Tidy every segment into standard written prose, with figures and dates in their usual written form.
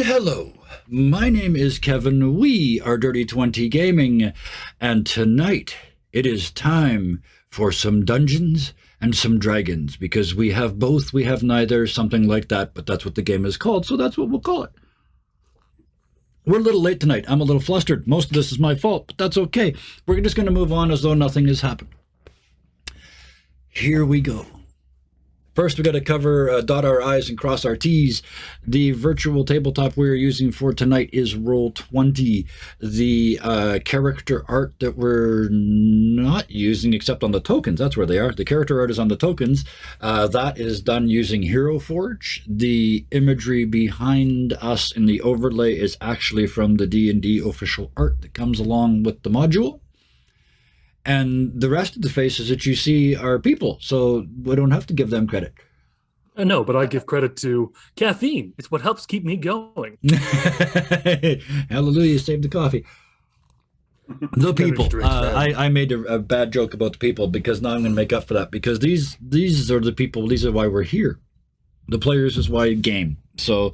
Hello, my name is Kevin. We are Dirty 20 Gaming, and tonight it is time for some Dungeons and some Dragons, because we have both, we have neither, something like that, but that's what the game is called, so that's what we'll call it. We're a little late tonight. I'm a little flustered. Most of this is my fault, but that's okay. We're just going to move on as though nothing has happened. Here we go. First, we got to cover, dot our I's and cross our T's. The virtual tabletop we're using for tonight is Roll20. The character art that we're not using, except on the tokens, that's where they are. The character art is on the tokens. That is done using Hero Forge. The imagery behind us in the overlay is actually from the D&D official art that comes along with the module. And the rest of the faces that you see are people, so we don't have to give them credit. No, but I give credit to caffeine. It's what helps keep me going. Hallelujah, save the coffee. The people. I made a bad joke about the people, because now I'm going to make up for that, because these are the people, these are why we're here. The players is why game. So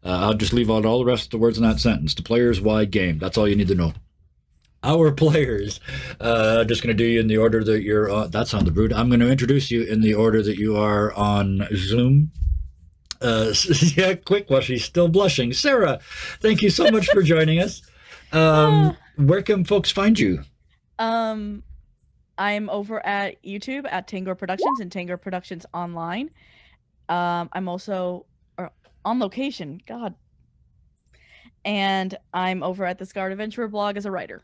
I'll just leave out all the rest of the words in that sentence. The players, why game. That's all you need to know. Our players, just going to do you in the order that you're on. That sounded rude. I'm going to introduce you in the order that you are on Zoom. Yeah, quick while she's still blushing. Sarah, thank you so much for joining us. Where can folks find you? I'm over at YouTube at Tangor Productions and Tangor Productions Online. I'm also on location, God. And I'm over at the Scarred Adventurer blog as a writer.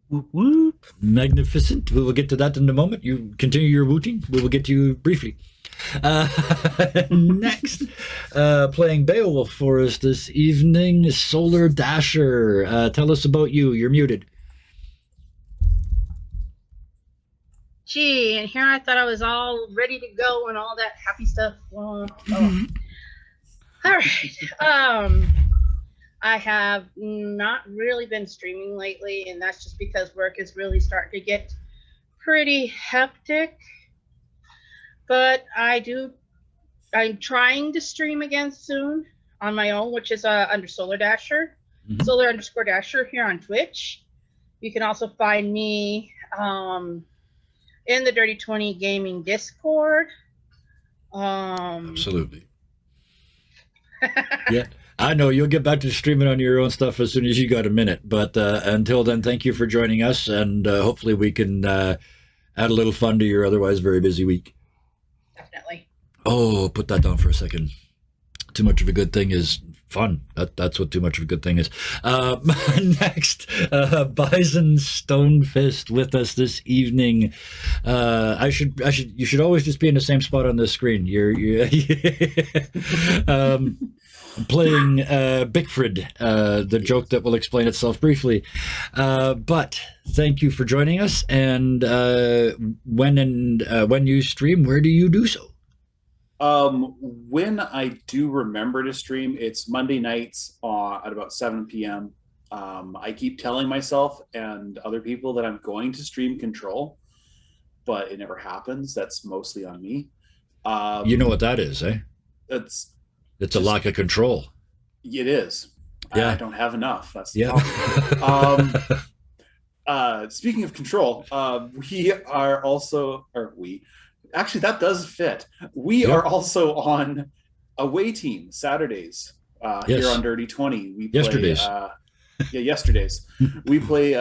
Whoop, whoop. Magnificent. We will get to that in a moment. You continue your wooting. We will get to you briefly. Next, playing Beowulf for us this evening, Solar Dasher. Tell us about you. You're muted. Gee, and here I thought I was all ready to go and all that happy stuff. Well, all right. I have not really been streaming lately, and that's just because work is really starting to get pretty hectic. But I'm trying to stream again soon on my own, which is under Solar Dasher, Solar_Dasher here on Twitch. You can also find me in the Dirty 20 Gaming Discord. Absolutely. Yeah. I know you'll get back to streaming on your own stuff as soon as you got a minute. But until then, thank you for joining us, and hopefully we can add a little fun to your otherwise very busy week. Definitely. Oh, put that down for a second. Too much of a good thing is fun. That's what too much of a good thing is. Next, Bison Stonefist with us this evening. You should always just be in the same spot on this screen. You're playing Bickford, the joke that will explain itself briefly. But thank you for joining us. And when you stream, where do you do so? When I do remember to stream, it's Monday nights at about 7 p.m. I keep telling myself and other people that I'm going to stream Control, but it never happens. That's mostly on me. You know what that is, eh? It's a lack of control. It is. Yeah. I don't have enough. That's the problem. Speaking of control, we are also, actually, that does fit. We are also on away team Saturdays here on Dirty 20. We play, yesterday's. We play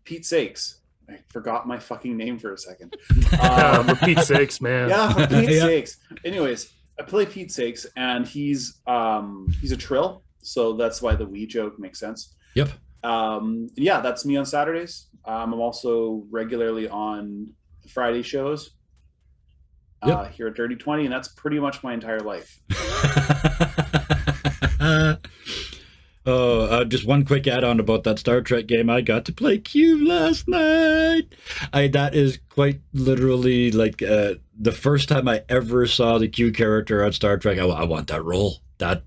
Pete's Sakes. I forgot my fucking name for a second. For Pete's sakes, man. Yeah, for Pete's sakes. Anyways, I play Pete's Sakes, and he's a Trill, so that's why the we joke makes sense. Yep. Yeah, that's me on Saturdays. I'm also regularly on Friday shows here at Dirty 20, and that's pretty much my entire life. Just one quick add-on about that Star Trek game. I got to play Q last night. That is quite literally like the first time I ever saw the Q character on Star Trek. I want that role. I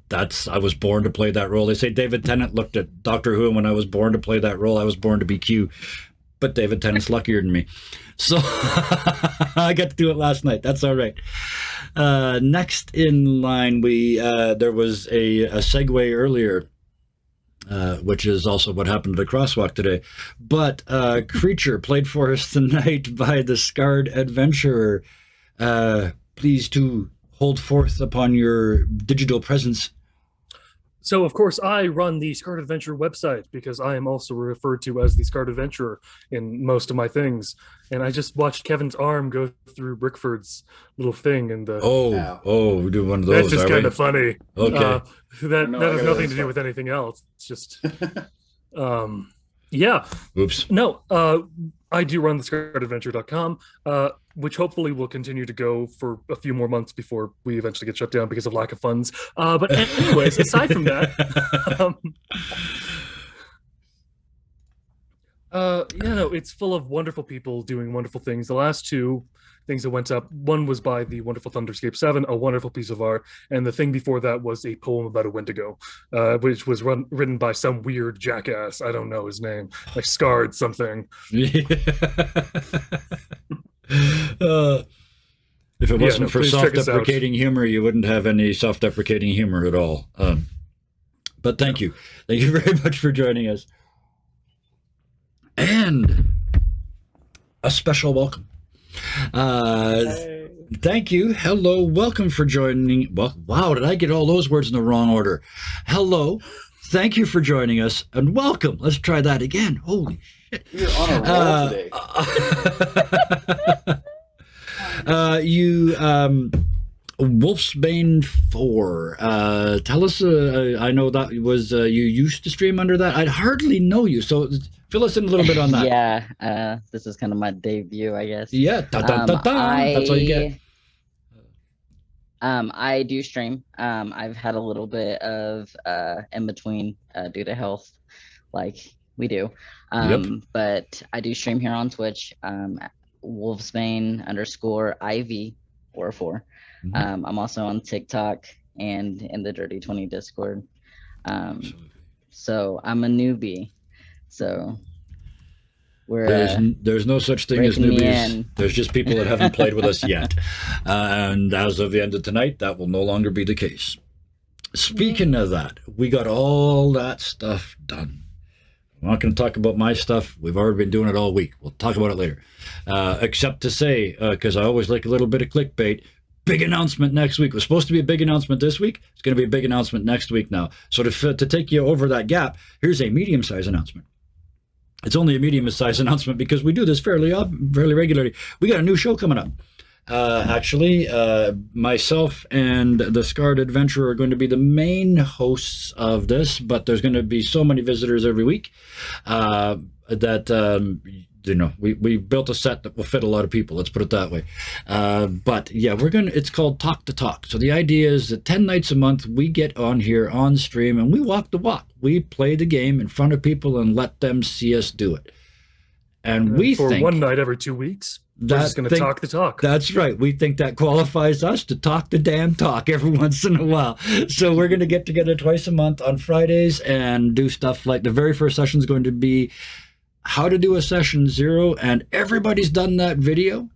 was born to play that role. They say David Tennant looked at Doctor Who, and when I was born to play that role, I was born to be Q. But David Tennant's luckier than me. So I got to do it last night. That's all right. Next in line, there was a segue earlier, which is also what happened at the crosswalk today. But Creature played for us tonight by the Scarred Adventurer. Please to hold forth upon your digital presence. So, of course, I run the Scarred Adventure website because I am also referred to as the Scarred Adventurer in most of my things. And I just watched Kevin's arm go through Brickford's little thing. And We do one of those. that's just kind of funny. Okay. That No, I has gotta nothing look to do up. with anything else. It's just, yeah. Oops. No, I do run the scarredadventure.com, which hopefully will continue to go for a few more months before we eventually get shut down because of lack of funds. But anyways, aside from that, it's full of wonderful people doing wonderful things. The last two things that went up, one was by the wonderful Thunderscape 7, a wonderful piece of art, and the thing before that was a poem about a Wendigo, which was written by some weird jackass. I don't know his name, like Scarred something. If it wasn't for please check us out. self-deprecating humor, you wouldn't have any self-deprecating humor at all. But thank you. Thank you very much for joining us. And a special welcome. Thank you. Hello. Welcome for joining. Well, wow, did I get all those words in the wrong order? Hello. Thank you for joining us and welcome. Let's try that again. Holy shit. You're on a roll today. Wolfsbane 4. Tell us, I know that was, you used to stream under that. I hardly know you, so fill us in a little bit on that. Yeah, this is kind of my debut, I guess. Yeah, that's all you get. I do stream. I've had a little bit of in between due to health, like we do. But I do stream here on Twitch. Wolfsbane_IV44. I'm also on TikTok and in the Dirty 20 Discord. So I'm a newbie. So there's no such thing as breaking me newbies. in. There's just people that haven't played with us yet. And as of the end of tonight, that will no longer be the case. Speaking of that, we got all that stuff done. I'm not going to talk about my stuff. We've already been doing it all week. We'll talk about it later. Except to say, because I always like a little bit of clickbait, big announcement next week. It was supposed to be a big announcement this week. It's going to be a big announcement next week now. So to take you over that gap, here's a medium-sized announcement. It's only a medium-sized announcement because we do this fairly regularly. We got a new show coming up. Actually, myself and the Scarred Adventurer are going to be the main hosts of this, but there's going to be so many visitors every week that we built a set that will fit a lot of people. Let's put it that way. But yeah, it's called Talk to Talk. So the idea is that 10 nights a month we get on here on stream and we walk the walk. We play the game in front of people and let them see us do it. And we for think one night every 2 weeks, we're just going to talk the talk. That's right. We think that qualifies us to talk the damn talk every once in a while. So we're going to get together twice a month on Fridays and do stuff like the very first session is going to be how to do a session 0, and everybody's done that video.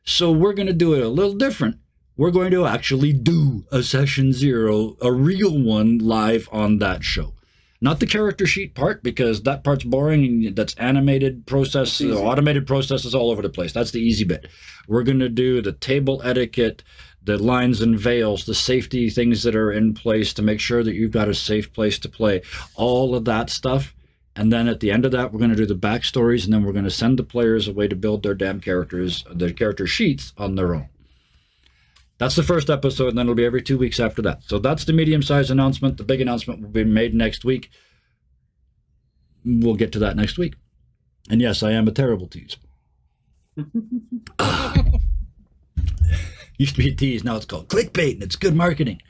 So we're going to do it a little different. We're going to actually do a session 0, a real one, live on that show. Not the character sheet part, because that part's boring and that's animated process, automated processes all over the place. That's the easy bit. We're going to do the table etiquette, the lines and veils, the safety things that are in place to make sure that you've got a safe place to play, all of that stuff. And then at the end of that, we're going to do the backstories, and then we're going to send the players away to build their damn characters, their character sheets on their own. That's the first episode, and then it'll be every 2 weeks after that. So that's the medium-sized announcement. The big announcement will be made next week. We'll get to that next week. And yes, I am a terrible tease. Used to be a tease, now it's called clickbait, and it's good marketing.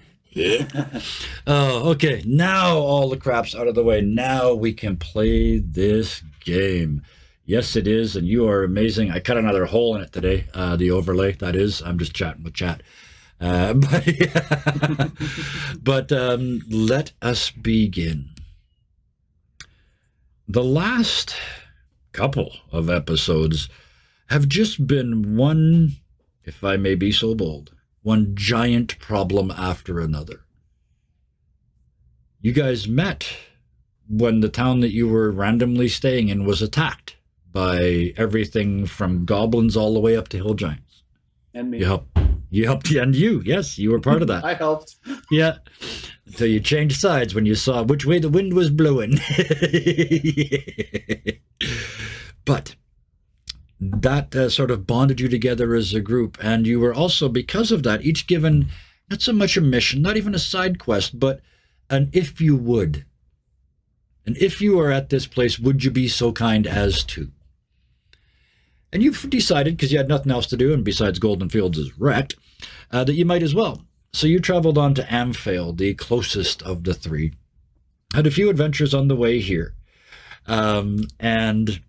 Oh, okay. Now all the crap's out of the way. Now we can play this game. Yes, it is, and you are amazing. I cut another hole in it today, the overlay, that is. I'm just chatting with chat. But let us begin. The last couple of episodes have just been one, if I may be so bold, one giant problem after another. You guys met when the town that you were randomly staying in was attacked by everything from goblins all the way up to hill giants. And me. You helped, and yes, you were part of that. I helped. Yeah. Until you changed sides when you saw which way the wind was blowing. But that sort of bonded you together as a group. And you were also, because of that, each given not so much a mission, not even a side quest, but an if you would. And if you are at this place, would you be so kind as to? And you've decided, because you had nothing else to do, and besides Golden Fields is wrecked, that you might as well. So you traveled on to Amphail, the closest of the three. Had a few adventures on the way here. And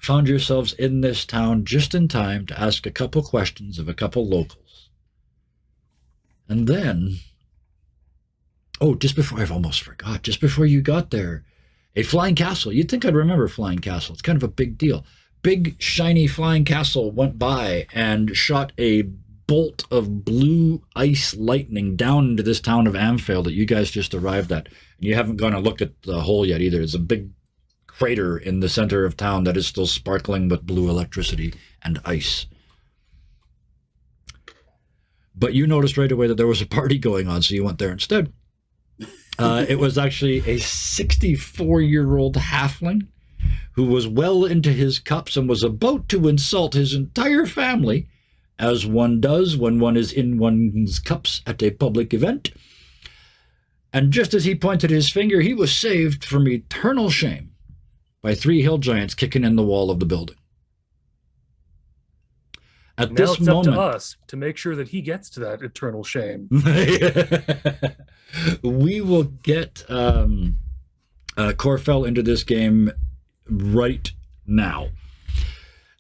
found yourselves in this town just in time to ask a couple questions of a couple locals. And then, just before, I've almost forgot, just before you got there, a flying castle. You'd think I'd remember flying castle. It's kind of a big deal. Big, shiny flying castle went by and shot a bolt of blue ice lightning down into this town of Amphail that you guys just arrived at. And you haven't gone and looked at the hole yet either. It's a big crater in the center of town that is still sparkling with blue electricity and ice. But you noticed right away that there was a party going on, so you went there instead. It was actually a 64-year-old halfling who was well into his cups and was about to insult his entire family, as one does when one is in one's cups at a public event. And just as he pointed his finger, he was saved from eternal shame by 3 hill giants kicking in the wall of the building. At Now this it's up to moment, us to make sure that he gets to that eternal shame. we will get Corfell into this game right now.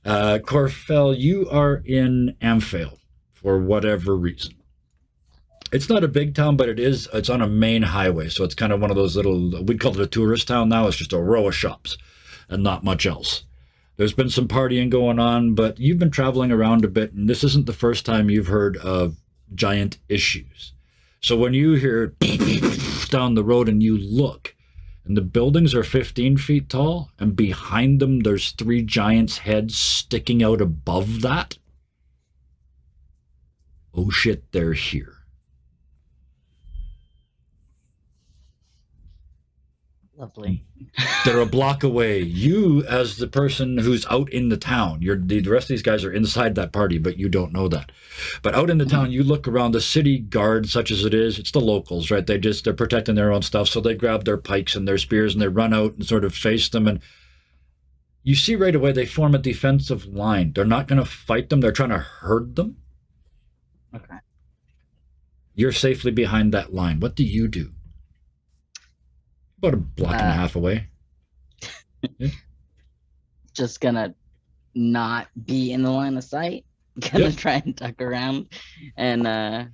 Corfell, you are in Amphail for whatever reason. It's not a big town, but it's on a main highway, so it's kind of one of those little, we'd call it a tourist town now. It's just a row of shops and not much else. There's been some partying going on, but you've been traveling around a bit, and this isn't the first time you've heard of giant issues. So when you hear down the road and you look, and the buildings are 15 feet tall, and behind them there's 3 giants' heads sticking out above that. Oh shit, they're here. Lovely. They're a block away. You, as the person who's out in the town, the rest of these guys are inside that party, but you don't know that. But out in the town, you look around, the city guard, such as it is, it's the locals, right? They're protecting their own stuff, so they grab their pikes and their spears and they run out and sort of face them. And you see right away they form a defensive line. They're not going to fight them. They're trying to herd them. Okay. You're safely behind that line. What do you do? About a block and a half away. Just gonna not be in the line of sight. Gonna Yep. try and duck around and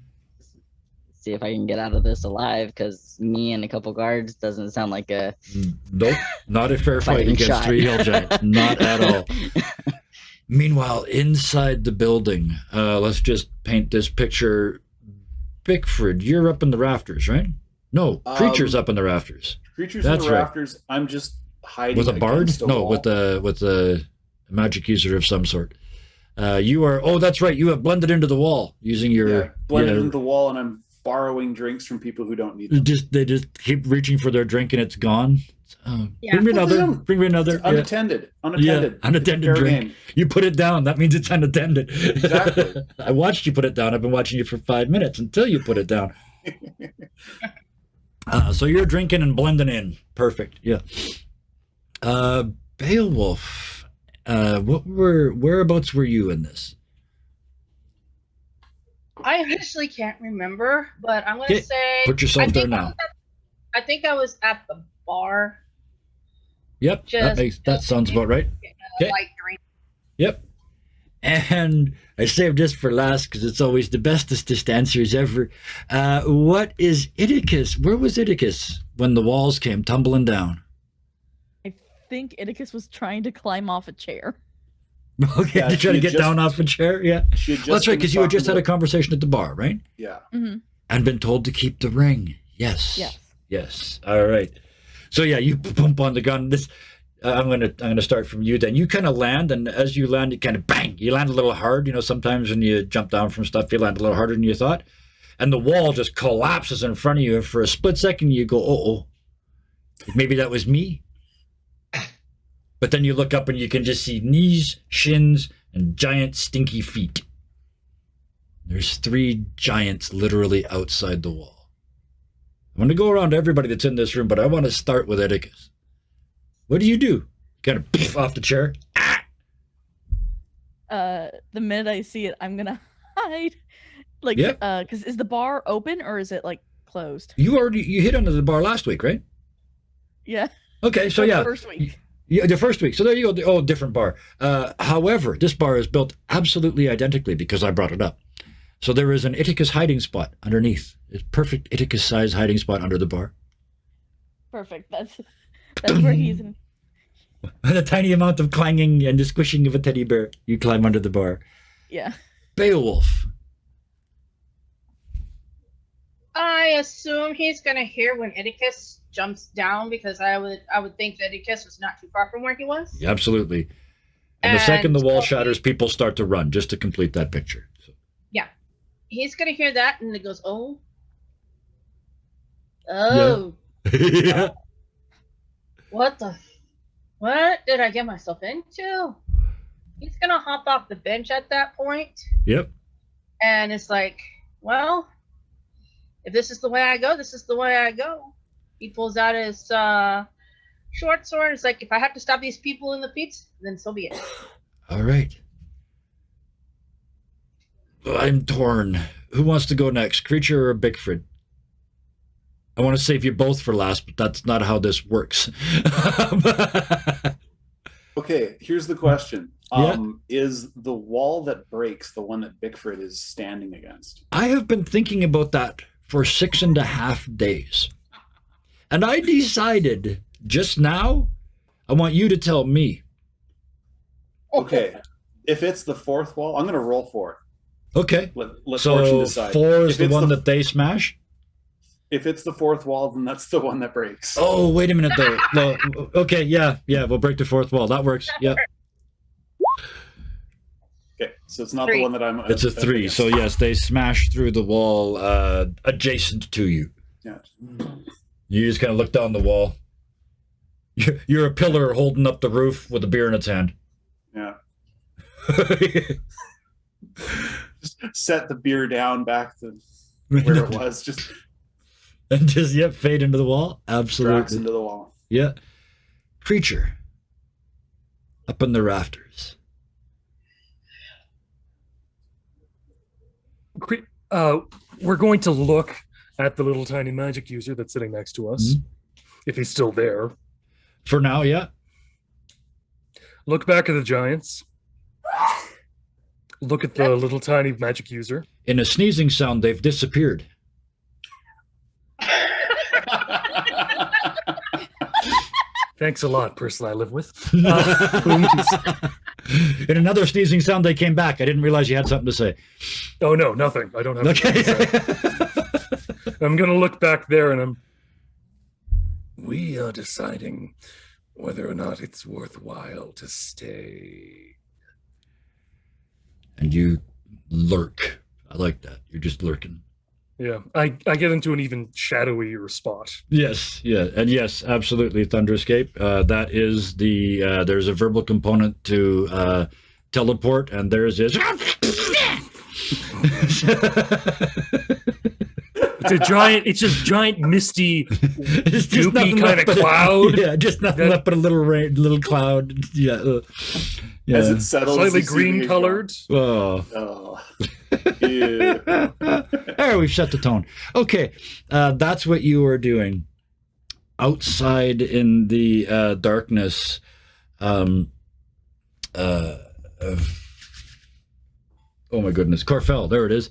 see if I can get out of this alive, because me and a couple guards doesn't sound like a Nope, not a fair fight fighting against shot. 3 hill giants. Not at all. Meanwhile, inside the building, let's just paint this picture. Bickford, you're up in the rafters, right? No, Creature's up in the rafters. Creatures That's in the right. rafters. I'm just hiding With a bard? against a No, wall. with a magic user of some sort. You are, that's right, you have blended into the wall using your... blended yeah, into the wall, and I'm borrowing drinks from people who don't need them. They just keep reaching for their drink and it's gone. Yeah. Bring me another. Well, Bring me another. It's Yeah. unattended. Yeah, unattended It's fair drink. game. You put it down. That means it's unattended. Exactly. I watched you put it down. I've been watching you for 5 minutes until you put it down. So you're drinking and blending in. Perfect. Yeah. Beowulf, whereabouts were you in this? I honestly can't remember, but I'm gonna Okay, say Put yourself I there think now. I think I was at the bar. Yep, that sounds about right. Getting Okay. a light drink. Yep. And I saved this for last because it's always the bestest answers ever. What is Iticus? Where was Iticus when the walls came tumbling down? I think Iticus was trying to climb off a chair. Okay, Yeah, you she try to had get just- down off a chair? Yeah. She had just Well, that's right, been because you had talking just had a about- conversation at the bar, right? Yeah. Hmm. And been told to keep the ring. Yes. Yes. Yes. All right. So yeah, you bump on the gun. This I'm gonna start from you. Then you kind of land, and as you land, you kind of bang. You land a little hard. You know, sometimes when you jump down from stuff, you land a little harder than you thought, and the wall just collapses in front of you. And for a split second, you go, "Oh, maybe that was me." But then you look up and you can just see knees, shins, and giant stinky feet. There's 3 giants literally outside the wall. I'm going to go around to everybody that's in this room, but I want to start with Edicus. What do you do? Kind of poof off the chair. The minute I see it, I'm gonna hide. Like, Yeah. Because is the bar open or is it like closed? You hit under the bar last week, right? Yeah. Okay, so the yeah. First week. Yeah, the first week. So there you go. Oh, different bar. However, this bar is built absolutely identically because I brought it up. So there is an Iticus hiding spot underneath. It's perfect Iticus size hiding spot under the bar. Perfect. That's where he's in. And a tiny amount of clanging and the squishing of a teddy bear. You climb under the bar. Yeah. Beowulf. I assume he's gonna hear when Edicus jumps down because I would think that Edicus was not too far from where he was. Yeah, absolutely. And the second the And wall so shatters, people start to run just to complete that picture. So, He's gonna hear that and it goes, oh. Oh, yeah. what did I get myself into? He's gonna hop off the bench at that point, Yep. and it's like, well, if this is the way I go, this is the way I go. He pulls out his short sword. It's like, if I have to stop these people in the feet, then so be it. All right. I'm torn. Who wants to go next, Creature or Bickford? I want to save you both for last, but that's not how this works. Okay, here's the question. Yeah. Is the wall that breaks the one that Bickford is standing against? I have been thinking about that for 6.5 days. And I decided just now, I want you to tell me. Okay, if it's the 4th wall, I'm going to roll for it. Okay. Let Fortune So decide. 4 is If the it's one that they smash? If it's the 4th wall, then that's the one that breaks. Oh, wait a minute, though. Well, okay, yeah, we'll break the 4th wall. That works. Yeah, Okay, so it's not 3. the one that I'm. it's a 3. against. So, yes, they smash through the wall adjacent to you. Yeah. You just kind of look down the wall. You're a pillar holding up the roof with a beer in its hand. Yeah. Just set the beer down back to where it was. Just And just, fade into the wall. tracks Absolutely. into the wall. Yeah. Creature. Up in the rafters. We're going to look at the little tiny magic user that's sitting next to us, if he's still there. For now, yeah. Look back at the giants. Look at the little tiny magic user. In a sneezing sound, they've disappeared. Thanks a lot, person I live with. In another sneezing sound, they came back. I didn't realize you had something to say. Oh no, nothing. I don't have. anything to say. Okay. I'm gonna look back there, and we are deciding whether or not it's worthwhile to stay. And you lurk. I like that. You're just lurking. Yeah, I get into an even shadowier spot. Yes, yeah, and yes, absolutely, Thunderscape. That is the there's a verbal component to teleport, and there's this. It's just giant misty, It's just goopy nothing kind left of but cloud. Yeah, just nothing that- left but a little cloud. Yeah, yeah. As it settles, Slightly you see green the- colored. Oh. Oh. Ew. There, we've set the tone. Okay, that's what you are doing outside in the darkness. Oh my goodness, Corfell, there it is.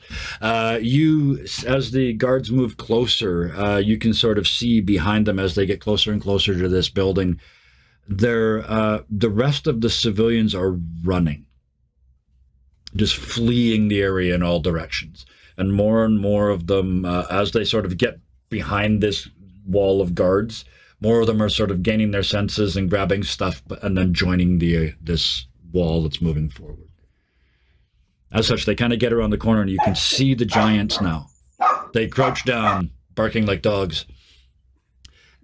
You, as the guards move closer, you can sort of see behind them as they get closer and closer to this building. The rest of the civilians are running. just fleeing the area in all directions. And more of them, as they sort of get behind this wall of guards, more of them are sort of gaining their senses and grabbing stuff, and then joining this wall that's moving forward. As such, they kind of get around the corner, and you can see the giants now. They crouch down, barking like dogs,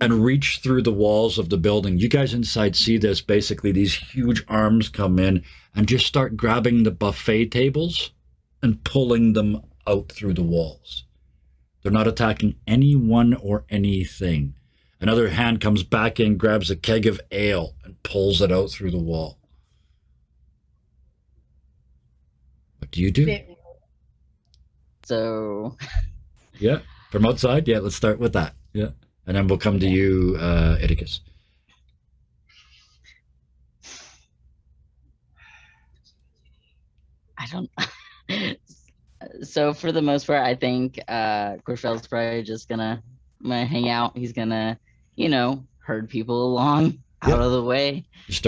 and reach through the walls of the building. You guys inside see this. Basically, these huge arms come in and just start grabbing the buffet tables and pulling them out through the walls. They're not attacking anyone or anything. Another hand comes back in, grabs a keg of ale, and pulls it out through the wall. What do you do? So, Yeah, from outside? Yeah, let's start with that. Yeah. And then we'll come to you, Idicus. I don't. So for the most part, I think Corfell's probably just gonna hang out. He's gonna, herd people along Yep. out of the way. Just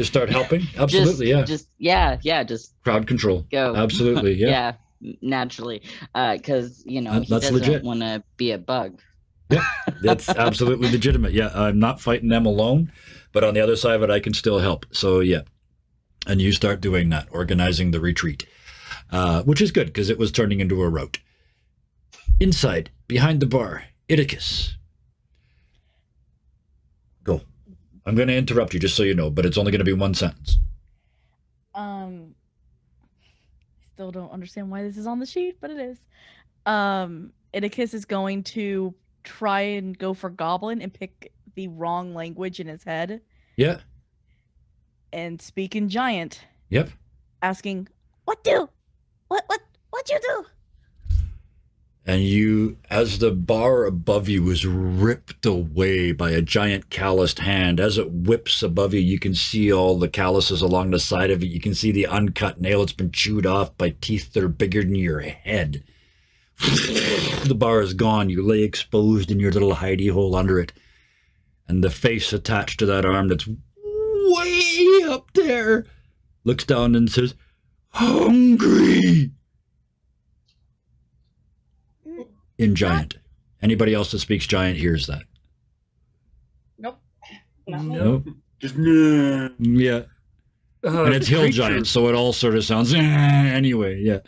start helping. Absolutely, Just Crowd control. go. Absolutely, yeah. Naturally, because he That's doesn't legit. want to be a bug. That's absolutely legitimate. Yeah, I'm not fighting them alone, but on the other side of it, I can still help. So yeah, and you start doing that, organizing the retreat, which is good because it was turning into a rout. Inside, behind the bar, Idicus. Go. I'm going to interrupt you just so you know, but it's only going to be one sentence. Still don't understand why this is on the sheet, but it is. Idicus is going to try and go for Goblin and pick the wrong language in his head Yeah. and speak in Giant, Yep. asking, What you do? And you, as the bar above you is ripped away by a giant calloused hand, as it whips above you, you can see all the calluses along the side of it. You can see the uncut nail. It's been chewed off by teeth that are bigger than your head. The bar is gone. You lay exposed in your little hidey hole under it. And the face attached to that arm that's way up there looks down and says, "Hungry." In Giant. Anybody else that speaks Giant hears that. Nope. Not me. No? Just nah. Yeah. And it's Hill creature- Giant, so it all sort of sounds anyway, yeah.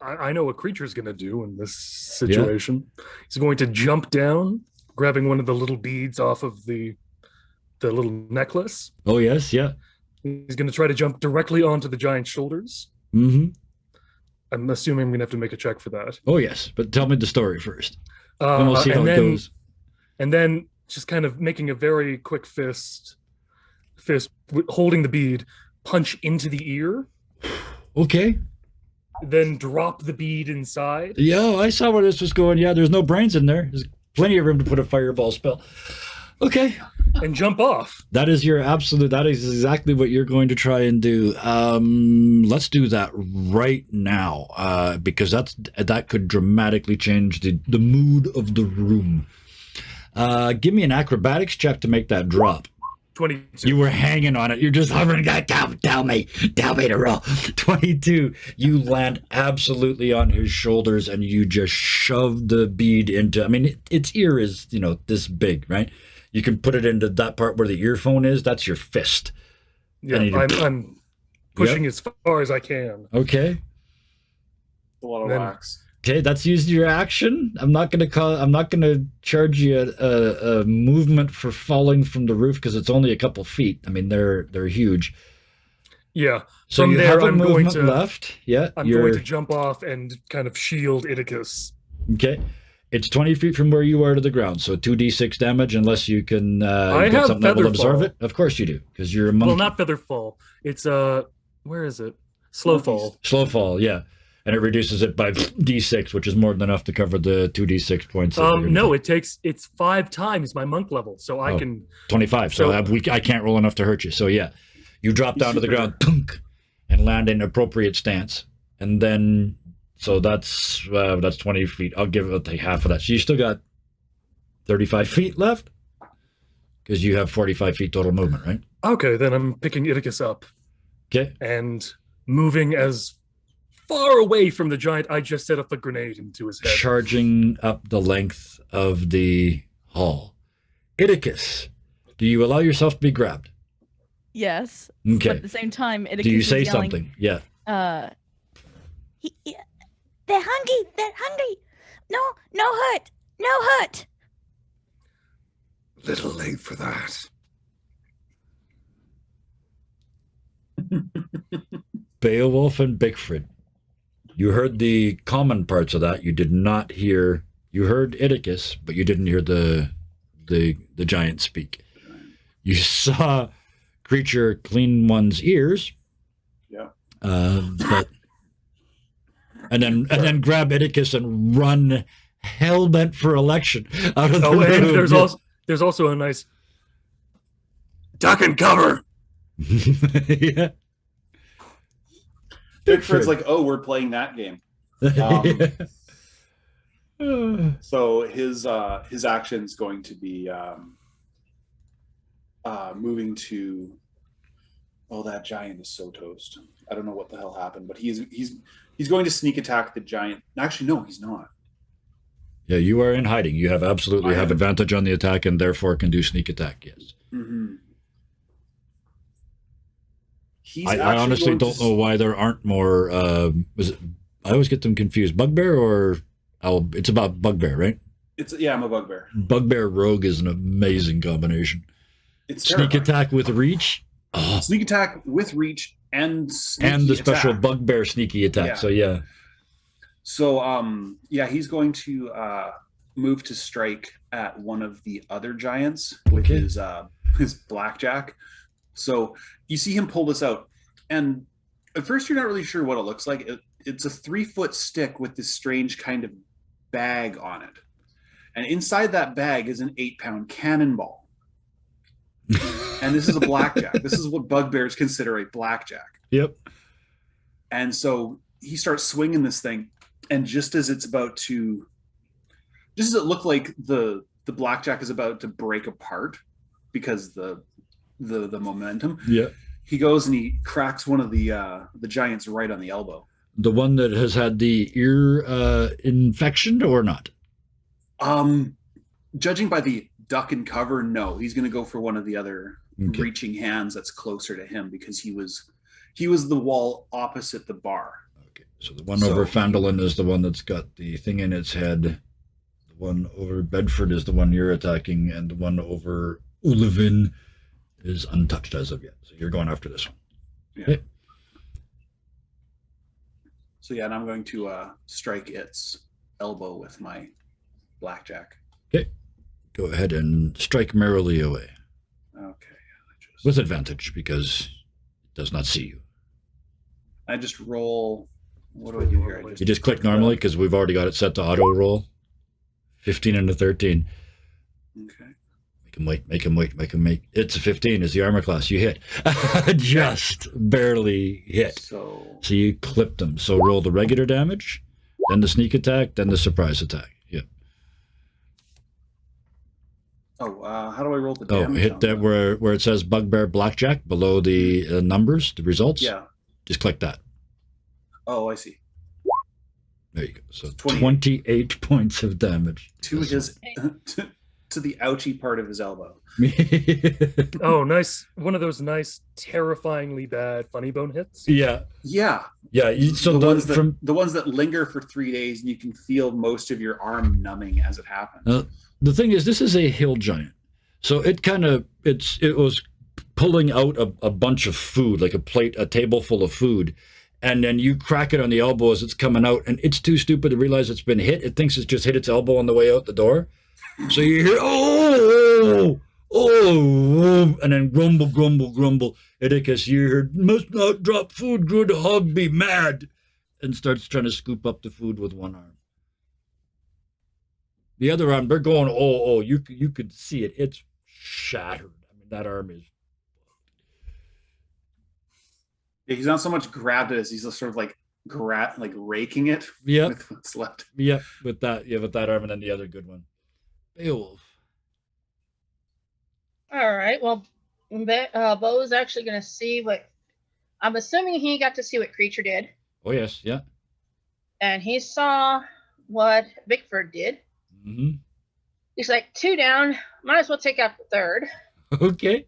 I know what creature's going to do in this situation. He's going to jump down, grabbing one of the little beads off of the little necklace. Oh, yes, yeah. He's going to try to jump directly onto the giant's shoulders. Mm-hmm. I'm assuming I'm going to have to make a check for that. Oh, yes, but tell me the story first. Then we'll see how it goes. And then just kind of making a very quick fist holding the bead, punch into the ear, Okay. then drop the bead inside. Yeah, I saw where this was going. Yeah, there's no brains in there. There's plenty of room to put a fireball spell. Okay. And jump off. That is exactly what you're going to try and do. Let's do that right now, because that could dramatically change the mood of the room. Give me an acrobatics check to make that drop. 22. You were hanging on it. You're just hovering. Tell me to roll. 22. You land absolutely on his shoulders, and you just shove the bead into. I mean, its ear is this big, right? You can put it into that part where the earphone is. That's your fist. Yeah, And you- I'm pushing as far as I can. Okay. A lot of Then- wax. Okay, that's used your action. I'm not gonna charge you a movement for falling from the roof because it's only a couple feet. I mean, they're huge. Yeah. So From you there, have a I'm going movement to left. Yeah, I'm you're going to jump off and kind of shield Idicus. okay. It's 20 feet from where you are to the ground, so 2d6 damage unless you can I get have something that will Feather absorb Fall. it. Of course you do, because you're a monkey. Well, not feather fall. It's where is it? Slow fall. Slow fall, yeah. And it reduces it by d6, which is more than enough to cover the 2d6 points. that you're gonna No, take. it's 5 times my monk level, so I Oh. can. 25. So I can't roll enough to hurt you. So yeah, you drop down to the ground, tunk, and land in appropriate stance, and then so that's 20 feet. I'll take half of that. So you still got 35 feet left because you have 45 feet total movement, right? Okay, then I'm picking Idicus up Okay. and moving as far away from the giant I just set up a grenade into his head. Charging up the length of the hall. Iticus, do you allow yourself to be grabbed? Yes. But Okay. at the same time, Iticus Do you is say yelling, something? Yeah. They're hungry. They're hungry. No hurt. No hurt. Little late for that. Beowulf and Bigford. You heard the common parts of that. You did not hear. You heard Iticus, but you didn't hear the giant speak. You saw creature clean one's ears. Yeah. But and then grab Iticus and run hell bent for election out of the Oh, and room. there's also a nice Duck and cover. Yeah. Bigford's like, oh, we're playing that game. So his action's going to be moving to. Oh, that giant is so toast. I don't know what the hell happened, but he's going to sneak attack the giant. Actually, no, he's not. Yeah, you are in hiding. You have absolutely I have am. advantage on the attack and therefore can do sneak attack. Yes. Mm-hmm. He's I actually honestly going to don't know why there aren't more. Was it? I always get them confused. Bugbear or it's about Bugbear, right? I'm a bugbear. Bugbear Rogue is an amazing combination. It's Sneak terrifying. attack with reach. Oh, Sneak attack with reach and and the special attack. Bugbear sneaky attack. Yeah. So yeah. So he's going to move to strike at one of the other giants with Okay. his blackjack. So you see him pull this out, and at first you're not really sure what it looks like. It's a 3-foot stick with this strange kind of bag on it, and inside that bag is an 8-pound cannonball. And this is a blackjack. This is what bugbears consider a blackjack. Yep. And so he starts swinging this thing, and just as it looked like the blackjack is about to break apart because the momentum, Yeah. he goes and he cracks one of the giants right on the elbow. The one that has had the ear infection or not? Judging by the duck and cover, no, he's going to go for one of the other Okay. reaching hands that's closer to him because he was the wall opposite the bar. Okay. So the one So- over Fandolin is the one that's got the thing in its head. The one over Bedford is the one you're attacking, and the one over Ulevin is untouched as of yet. So you're going after this one. Yeah. Okay. So yeah, and I'm going to strike its elbow with my blackjack. Go ahead and strike merrily away Okay. with advantage because it does not see you. I just roll. What do I do here? You just click normally because we've already got it set to auto roll. 15 and a 13. Okay. Make him wait, make him wait, make him make. It's a 15 is the armor class. You hit. Just barely hit. So So you clipped them. So roll the regular damage, then the sneak attack, then the surprise attack. Yeah. how do I roll the Oh, damage? hit on that where it says Bugbear Blackjack below the numbers, the results. Yeah. Just click that. Oh, I see. There you go. So 28. 28 points of damage. To his to the ouchy part of his elbow. Oh, nice. One of those nice, terrifyingly bad funny bone hits. Yeah. Yeah. Yeah. So the ones that from the ones that linger for 3 days and you can feel most of your arm numbing as it happens. the thing is, this is a hill giant, so it kind of it was pulling out a bunch of food, like a table full of food, and then you crack it on the elbow as it's coming out, and it's too stupid to realize it's been hit. It thinks it's just hit its elbow on the way out the door, so you hear oh, and then grumble, grumble, grumble. Iticus, you heard, must not drop food, good hog be mad, and starts trying to scoop up the food with one arm. The other arm, they're going, oh, you could see it. It's shattered. I mean, that arm is. Yeah, he's not so much grabbed it as he's just sort of like raking it Yep, with what's left. yep, with that arm, and then the other good one. Beowulf. All right. Well, Bo's actually going to see what I'm assuming he got to see what Creature did, Oh yes, yeah. and he saw what Bickford did. Hmm. He's like, 2 down, might as well take out the third. Okay.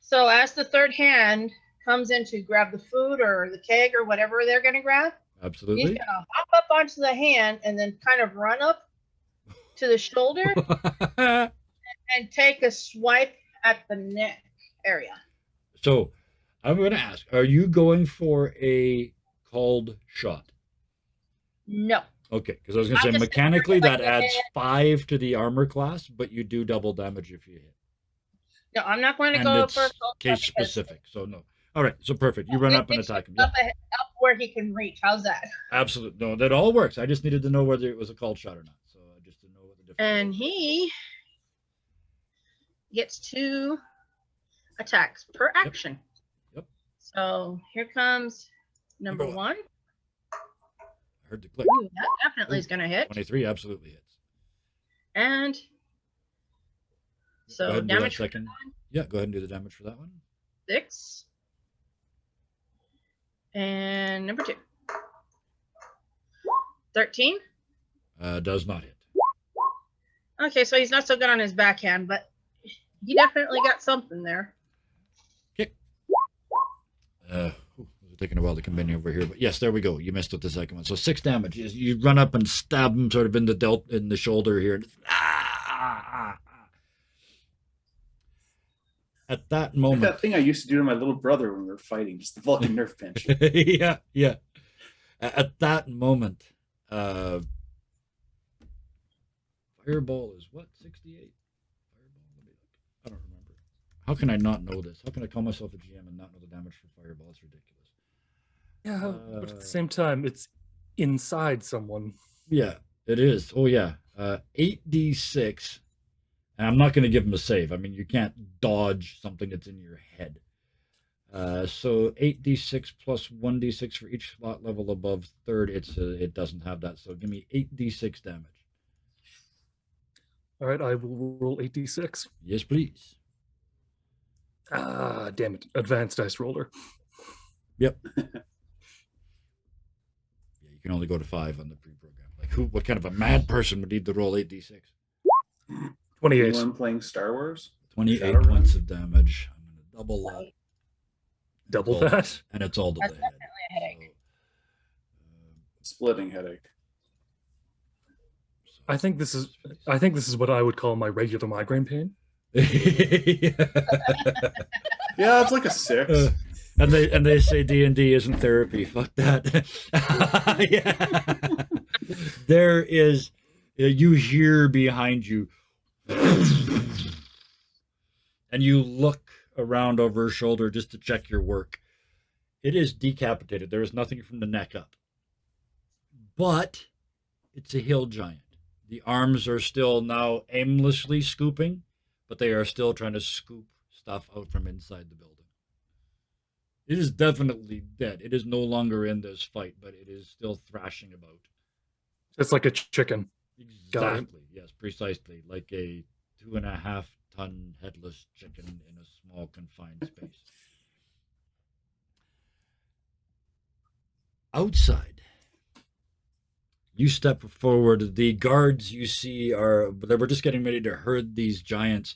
So as the third hand comes in to grab the food or the keg or whatever they're going to grab, he's Absolutely. going to hop up onto the hand and then kind of run up to the shoulder and take a swipe at the neck area. So I'm going to ask, are you going for a called shot? No. Okay, because I was going I'm to say just mechanically like that adds 5 to the armor class, but you do double damage if you hit. No, I'm not going to And go it's for a cold case shot because specific, so no. All right, so perfect. You run up and it's attack him. Up, Yeah, up where he can reach. How's that? absolutely. No, that all works. I just needed to know whether it was a called shot or not. So I just didn't know what the difference And was. he gets 2 attacks per action. Yep. So here comes number Number 1. I heard the click. Ooh, that definitely is going to hit. 23 absolutely hits. And Go so ahead and do that damage for second. Yeah, go ahead and do the damage for that one. 6. And number 2. 13. Does not hit. Okay, so he's not so good on his backhand, but he definitely got something there. It's taking a while to come in over here, but yes, there we go. You missed with the second one. So 6 damage. You run up and stab him sort of in the shoulder here. At that Like moment, that thing I used to do to my little brother when we were fighting, just the Vulcan nerf pinch. yeah, yeah. At that moment, fireball is what? 68? Fireball? Let me look. I don't remember. How can I not know this? How can I call myself a GM and not know the damage for fireball? It's ridiculous. Yeah, but at the same time, it's inside someone. Yeah, it is. Oh yeah. 8d6. And I'm not going to give him a save. I mean, you can't dodge something that's in your head. So 8d6 plus 1d6 for each slot level above third. It doesn't have that. So give me 8d6 damage. All right, I will roll 8d6. Yes, please. Ah, damn it. Advanced dice roller. Yep. Yeah, you can only go to 5 on the pre-program. Like what kind of a mad person would need to roll 8d6? 28. Anyone playing Star Wars? 28 Shadowrun? points of damage. I'm going to double that. Double It's all- that? And it's all to the That's head. definitely a headache. Splitting headache. I think this is what I would call my regular migraine pain. Yeah, it's like a 6. And they say D&D isn't therapy. Fuck that. Yeah. There is, you hear behind you, and you look around over her shoulder just to check your work. It is decapitated. There is nothing from the neck up. But it's a hill giant. The arms are still now aimlessly scooping, but they are still trying to scoop stuff out from inside the building. It is definitely dead. It is no longer in this fight, but it is still thrashing about. It's like a chicken. Got it. Exactly. Yes, precisely. Like a 2.5-ton headless chicken in a small confined space. Outside, you step forward. The guards you see they were just getting ready to herd these giants,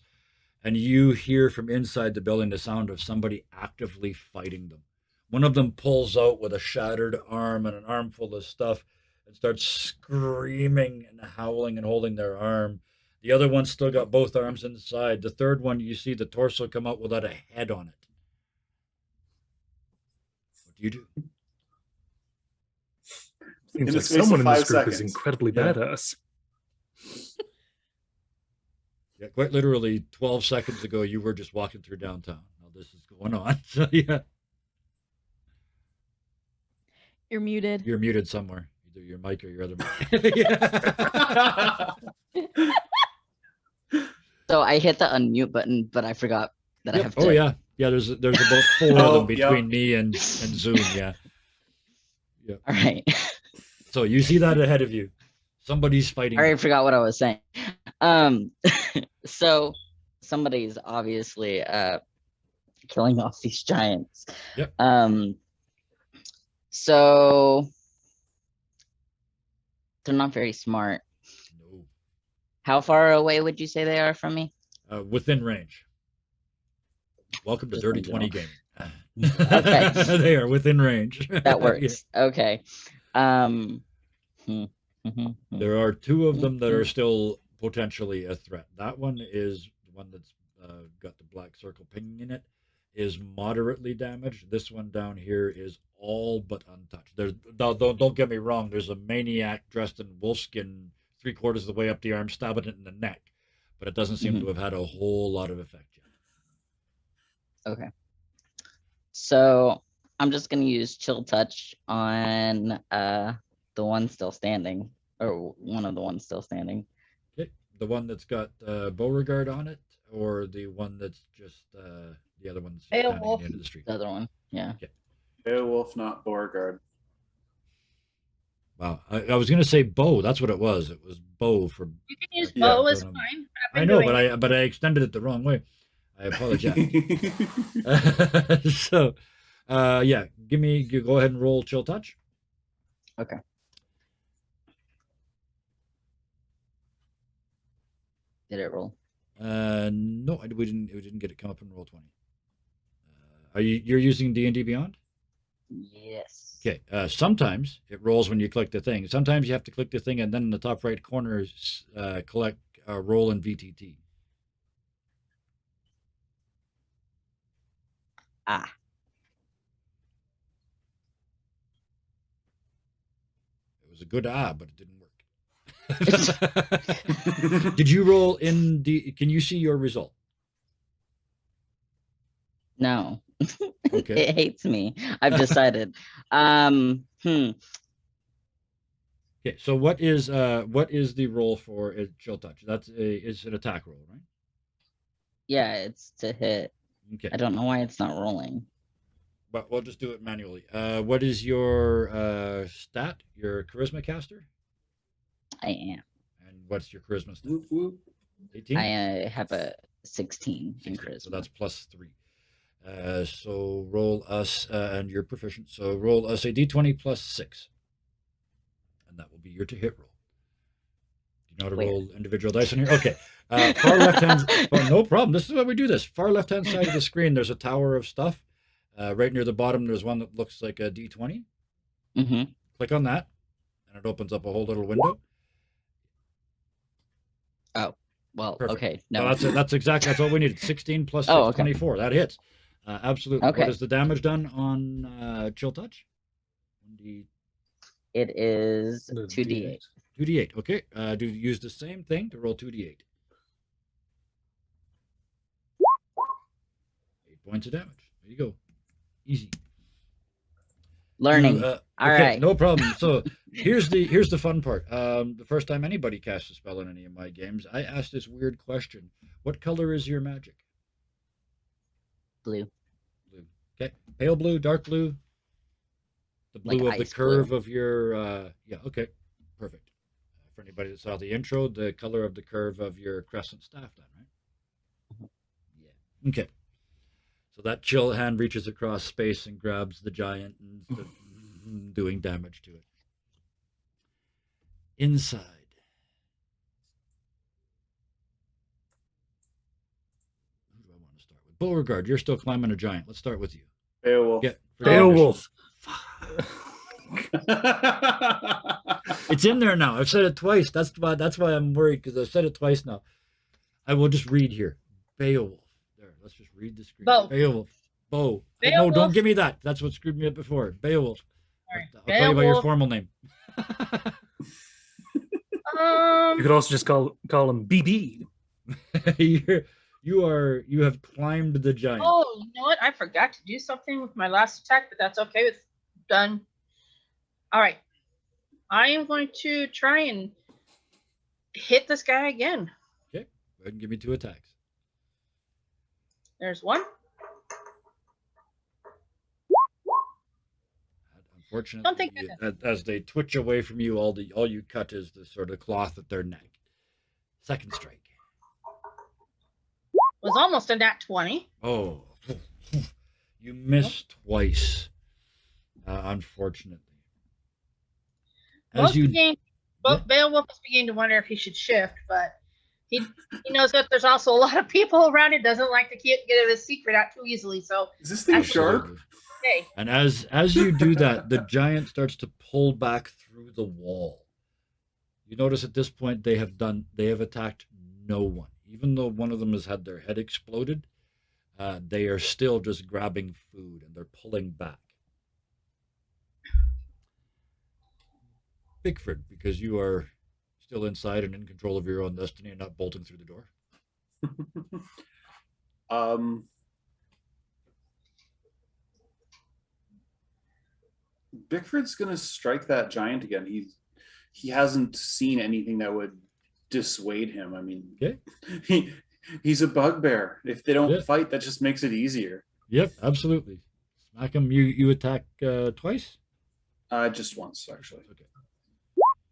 and you hear from inside the building the sound of somebody actively fighting them. One of them pulls out with a shattered arm and an armful of stuff and starts screaming and howling and holding their arm. The other one's still got both arms inside. The third one, you see the torso come out without a head on it. What do you do? Seems In like the space of someone in this 5 group is seconds. incredibly Yeah. badass. Yeah, quite literally 12 seconds ago, you were just walking through downtown. Now this is going on. So yeah, You're muted. you're muted somewhere. Either your mic or your other mic. Yeah. So I hit the unmute button, but I forgot that I Yep. have to. Oh yeah, yeah. There's about 4 of Oh, them between yep. me and Zoom. Yeah. All right. So you see that ahead of you. Somebody's fighting. I already forgot what I was saying. So somebody's obviously killing off these giants. Yep. So they're not very smart. No. How far away would you say they are from me? Within range. Welcome to Just Dirty in 20 general. Gaming. Okay. They are within range. That works. Okay. There are two of them that are still potentially a threat. That one is the one that's got the black circle pinging in it, is moderately damaged. This one down here is all but untouched. There's don't get me wrong. There's a maniac dressed in wolfskin 3/4 of the way up the arm, stabbing it in the neck, but it doesn't seem to have had a whole lot of effect yet. Okay. So I'm just gonna use chill touch on the one still standing, or one of the ones still standing. Okay, the one that's got Beauregard on it, or the one that's just the other one's standing at Beowulf. the end of the street. The other one, yeah. Beowulf, not Beauregard. Wow, I was gonna say bow. That's what it was. It was bow for. You can use Yeah, bow is but, fine. I know, but I extended it the wrong way. I apologize. So, yeah, go ahead and roll chill touch. Okay. Did it roll? No, we didn't get it come up in roll 20. You're using D&D Beyond? Yes. Okay. Sometimes it rolls when you click the thing. Sometimes you have to click the thing, and then in the top right corner is collect roll in VTT. Ah. It was a good but it didn't work. Did you roll in the? Can you see your result? No. Okay. It hates me. I've decided. Okay. So what is the roll for a chill touch? It's an attack roll, right? Yeah, it's to hit. Okay. I don't know why it's not rolling. But we'll just do it manually. What is your stat? Your charisma caster? I am. And what's your charisma stat? Whoop, whoop. 18? I have a 16 in 16, charisma. so that's plus 3. So roll us, and you're proficient. So roll us a d20 plus 6, and that will be your to hit roll. Do you know how to Where? roll individual dice in here? Okay. Far left hand. Oh, no problem. This is why we do this. Far left hand side of the screen, there's a tower of stuff. Right near the bottom, there's one that looks like a d20. Mm-hmm. Click on that, and it opens up a whole little window. Well, Perfect. okay. No, No. that's all we needed. 16 plus 6, Oh, okay. 24. That hits. Absolutely. Okay. What is the damage done on chill touch? 1d, It is The 2d8. 2d8. Okay. Use the same thing to roll 2d8. 8 points of damage. There you go. Easy. Learning. All All okay, right. no problem. So here's the fun part. The first time anybody casts a spell in any of my games, I asked this weird question: what color is your magic? Blue. Blue. Okay. Pale blue, dark blue. The blue Like of the ice curve blue. of your. Yeah. Okay. Perfect. For anybody that saw the intro, the color of the curve of your crescent staff, then, right? Mhm. Yeah. Okay. So that chill hand reaches across space and grabs the giant and starts doing damage to it. Inside. Who do I want to start with? Beauregard, you're still climbing a giant. Let's start with you. Beowulf. Get Beowulf. It's in there now. I've said it twice. That's why I'm worried, because I've said it twice now. I will just read here. Beowulf. There. Let's just read the screen. Bow. Beowulf. Bow. No, don't Beowulf. give me that. That's what screwed me up before. Beowulf. Alright, I'll tell you by your Beowulf. formal name. You could also just call him BB. You have climbed the giant. Oh, you know what? I forgot to do something with my last attack, but that's okay. It's done. All right. I am going to try and hit this guy again. Okay. Go ahead and give me 2 attacks. There's one. Unfortunately, Don't think as they twitch away from you, all you cut is the sort of cloth at their neck. Second strike. Was almost a nat 20. Oh. You missed twice, unfortunately. As you Beowulf is beginning to wonder if he should shift, but he knows that there's also a lot of people around. He doesn't like to get his secret out too easily. So Is this thing sharp? Absolutely. hey, And as you do that, the giant starts to pull back through the wall. You notice at this point they have attacked no one. Even though one of them has had their head exploded, they are still just grabbing food and they're pulling back. Bigford, because you are still inside and in control of your own destiny and not bolting through the door. Bickford's gonna strike that giant again. He hasn't seen anything that would dissuade him. I mean, Okay. he's a bugbear. If they don't Yeah. fight, that just makes it easier. Yep, absolutely. Smack him. You attack twice. Just once actually. Okay.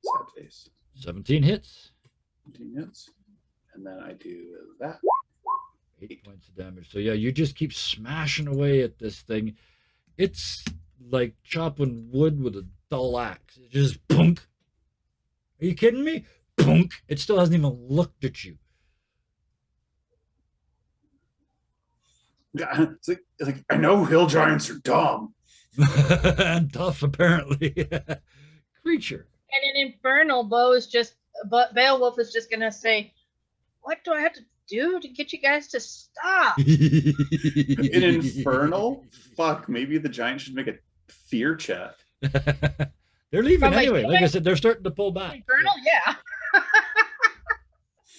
Sad face. 17 hits. 15 hits, and then I do that. 8 points of damage. So yeah, you just keep smashing away at this thing. It's like chopping wood with a dull axe. It just punk. Are you kidding me? Punk. It still hasn't even looked at you. Yeah, it's like I know hill giants are dumb. And tough, apparently. Creature. and an infernal Beowulf is just gonna say, "What do I have to do to get you guys to stop?" An infernal? Fuck, maybe the giant should make a fear check. They're leaving From, like, anyway. Like I said, they're starting to pull back. Infernal, yeah.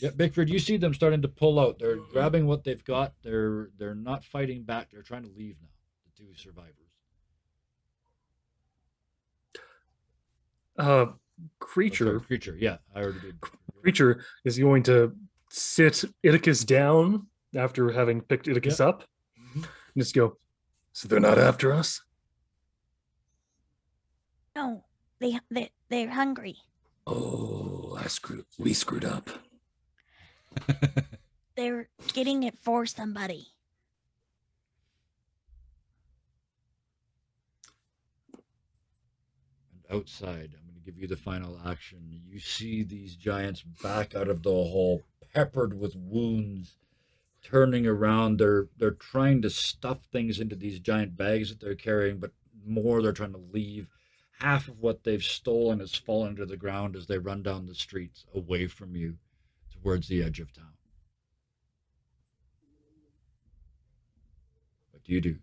Yeah, Bickford, you see them starting to pull out. They're grabbing what they've got. They're not fighting back. They're trying to leave now. The two survivors. Creature. Oh, sorry, creature. Yeah, I already did. Creature is going to sit Iticus down after having picked Iticus up Mhm. and just go, so they're not after us? No, they're hungry. Oh, we screwed up. They're getting it for somebody. And outside, I'm going to give you the final action. You see these giants back out of the hole, peppered with wounds, turning around. They're trying to stuff things into these giant bags that they're carrying, but more they're trying to leave. Half of what they've stolen has fallen to the ground as they run down the streets away from you towards the edge of town. What do you do?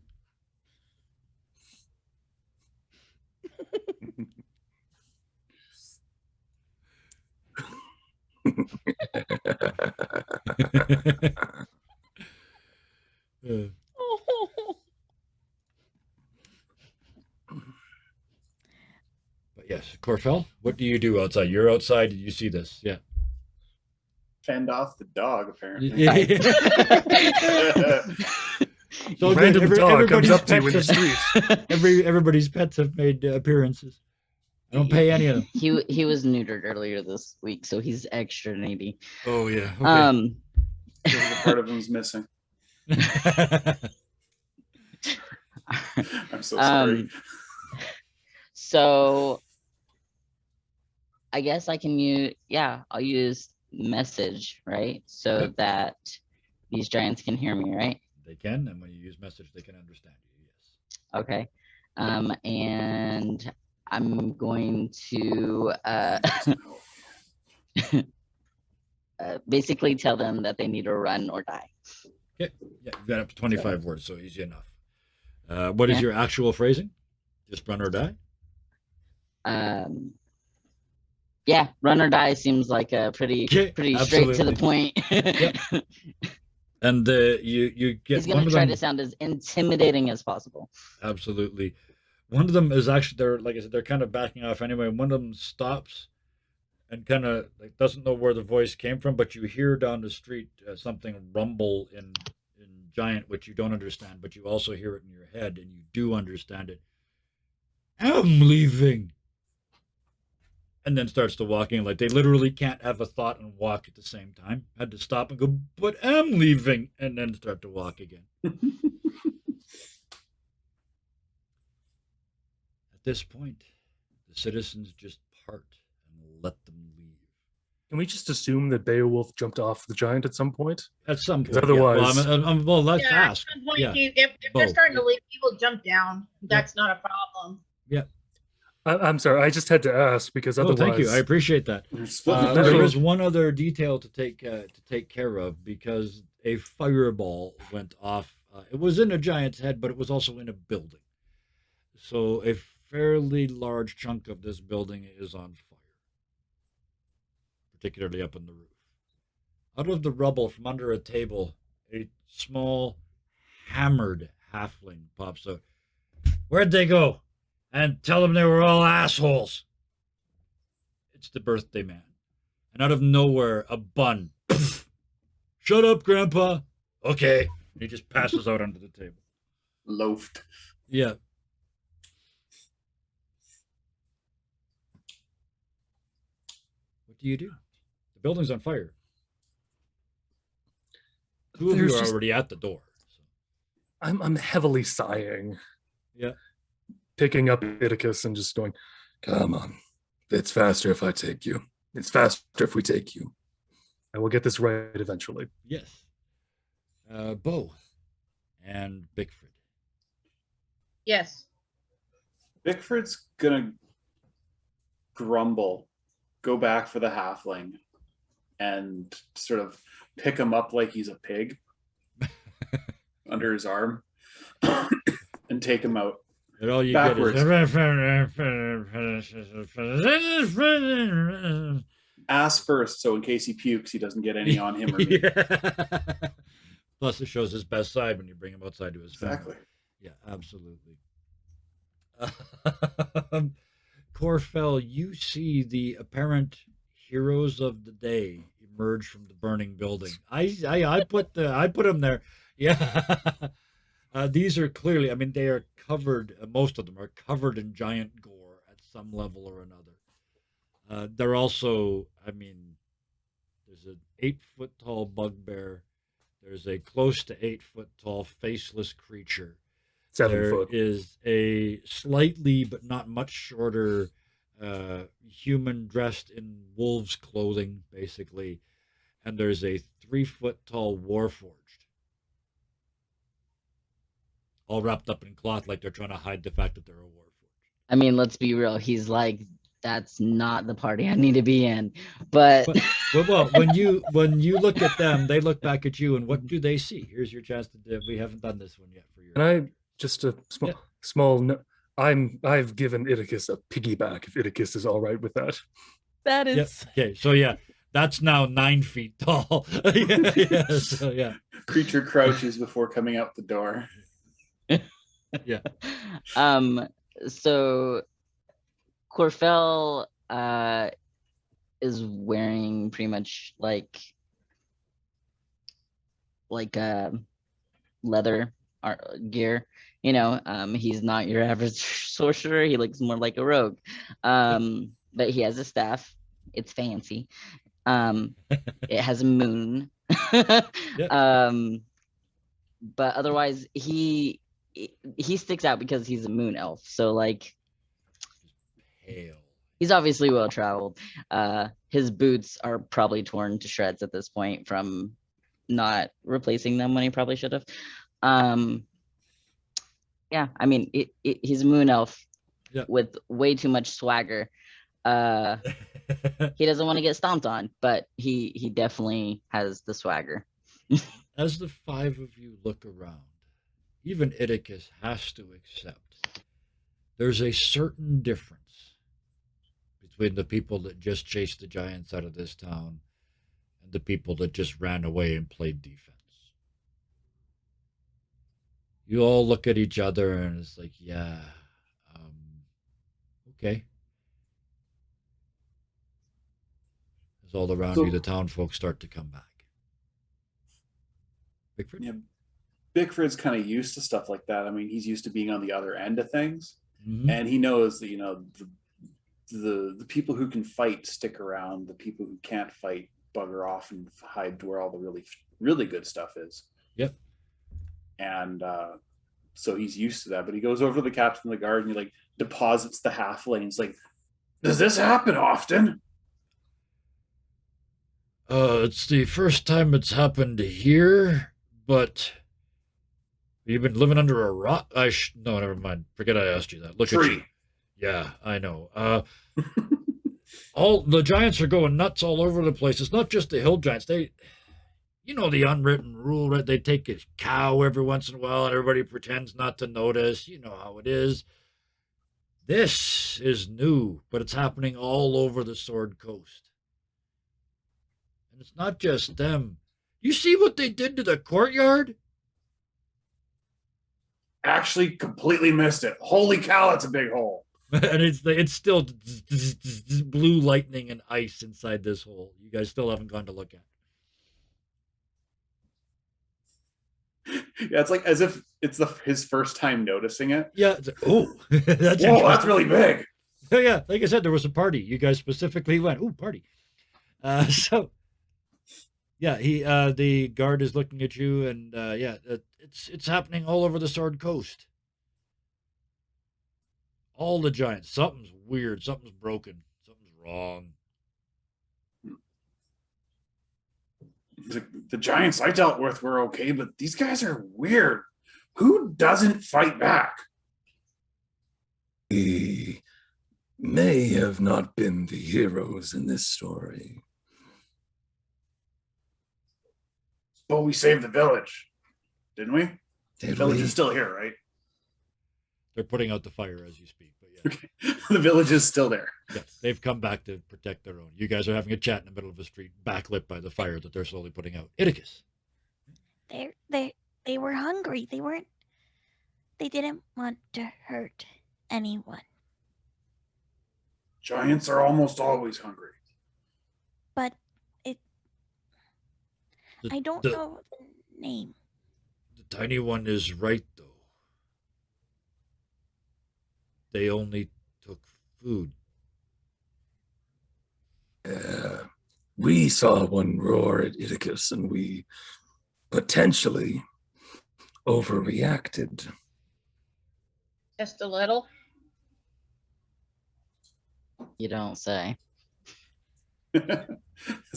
Uh, but yes, Corfell, what do you do outside? You're outside. Did you see this? Yeah. Fend off the dog, apparently. So again, Random dog comes everybody's up to you in the pets have- street. Everybody's pets have made appearances. I don't pay any of them. He was neutered earlier this week, so he's extra needy. Oh yeah. There's a part of him's missing. I'm so sorry. So I guess I can I'll use message, right? So Yep. that these giants can hear me, right? They can, and when you use message, they can understand you. Yes. Okay. And I'm going to basically tell them that they need to run or die. Okay. Yeah, you've got up to 25 words, so easy enough. What is Yeah. your actual phrasing? Just run or die? Yeah, run or die seems like a pretty straight to the point. Yep. And you get He's one gonna of try them. to sound as intimidating as possible. Absolutely. One of them is actually, they're like I said, they're kind of backing off anyway. One of them stops and kind of like doesn't know where the voice came from, but you hear down the street something rumble in giant, which you don't understand, but you also hear it in your head and you do understand it. I'm leaving. And then starts to walking like they literally can't have a thought and walk at the same time. Had to stop and go, but I'm leaving, and then start to walk again. at this point, the citizens just part and let them leave. Can we just assume that Beowulf jumped off the giant at some point? At some 'Cause point, otherwise- well, let's Yeah, at ask. some point, Yeah, if they're Bo, starting yeah. to leave, people jump down. That's not a problem. I'm sorry, I just had to ask because Oh, otherwise, thank you. I appreciate that. You're splitting the There so- is one other detail to take care of because a fireball went off. It was in a giant's head, but it was also in a building. So a fairly large chunk of this building is on fire, particularly up in the roof. Out of the rubble from under a table, a small, hammered halfling pops out. Where'd they go? And tell them they were all assholes. It's the birthday man. And out of nowhere, a bun. Shut up, Grandpa. Okay. And he just passes out under the table. Loafed. Yeah. What do you do? The building's on fire. Two of you There's are just- already at the door. So. I'm heavily sighing. Yeah. Picking up Iticus and just going, "Come on, it's faster if I take you. It's faster if we take you. I will get this right eventually." Yes. Bo and Bickford. Yes. Bickford's gonna grumble, go back for the halfling, and sort of pick him up like he's a pig under his arm and take him out. And all you Backwards. get Ass first, so in case he pukes, he doesn't get any on him or me. Yeah. Plus, it shows his best side when you bring him outside to his family. Exactly. Yeah, absolutely. Corfell, you see the apparent heroes of the day emerge from the burning building. I put them there. Yeah. These are clearly, I mean, they are covered, most of them are covered in giant gore at some level or another. They're also, I mean, there's an 8-foot tall bugbear. There's a close to 8-foot tall faceless creature. 7 There foot. is a slightly but not much shorter human dressed in wolf's clothing, basically. And there's a 3-foot tall warforged. All wrapped up in cloth like they're trying to hide the fact that they're a warforged. I mean, let's be real. He's like, that's not the party I need to be in. But Well, when you look at them, they look back at you, and what do they see? Here's your chance to do. We haven't done this one yet for you. And I just a Yeah. small. I've given Iticus a piggyback. If Iticus is all right with that. That Yep. is Okay. So yeah, that's now 9 feet tall. yeah. So yeah. Creature crouches before coming out the door. So Corfell is wearing pretty much like leather gear. You know, he's not your average sorcerer. He looks more like a rogue. But he has a staff. It's fancy. It has a moon. But otherwise he sticks out because he's a moon elf. So like Pale. he's obviously well traveled. His boots are probably torn to shreds at this point from not replacing them when he probably should have. Yeah, I mean, he's a moon elf Yeah. with way too much swagger. He doesn't want to get stomped on, but he definitely has the swagger. As the 5 of you look around, even Iticus has to accept there's a certain difference between the people that just chased the giants out of this town and the people that just ran away and played defense. You all look at each other and it's like, yeah, okay. As all around So- you, the town folks start to come back. Bickford? Yeah, Bickford's kind of used to stuff like that. I mean, he's used to being on the other end of things, Mhm. and he knows that the people who can fight stick around. The people who can't fight bugger off and hide to where all the really good stuff is. Yep. And so he's used to that. But he goes over to the captain of the guard and he like deposits the halfling. It's like, does this happen often? It's the first time it's happened here, but you've been living under a rock. No, never mind. Forget I asked you that. Look at you. Tree. Yeah, I know. All the giants are going nuts all over the place. It's not just the hill giants. The unwritten rule, right? They take a cow every once in a while, and everybody pretends not to notice. You know how it is. This is new, but it's happening all over the Sword Coast. And it's not just them. You see what they did to the courtyard? Actually, completely missed it. Holy cow, that's a big hole. And it's still blue lightning and ice inside this hole. You guys still haven't gone to look at it. Yeah, it's like as if it's his first time noticing it. Yeah. Oh, that's Whoa, that's really big. Oh, yeah. Like I said, there was a party. You guys specifically went, ooh, party. So, yeah, the guard is looking at you, and it's happening all over the Sword Coast. All the giants. Something's weird. Something's broken. Something's wrong. The giants I dealt with were okay, but these guys are weird. Who doesn't fight back? We may have not been the heroes in this story. But we saved the village, didn't we? The Did village we? is still here, right? They're putting out the fire as you speak, but yeah. Okay. The village is still there. Yeah, they've come back to protect their own. You guys are having a chat in the middle of a street, backlit by the fire that they're slowly putting out. Iticus. They were hungry. They didn't want to hurt anyone. Giants are almost always hungry. But The- I don't the- know the name. The tiny one is right, though. They only took food. We saw one roar at Iticus, and we potentially overreacted. Just a little. You don't say. Is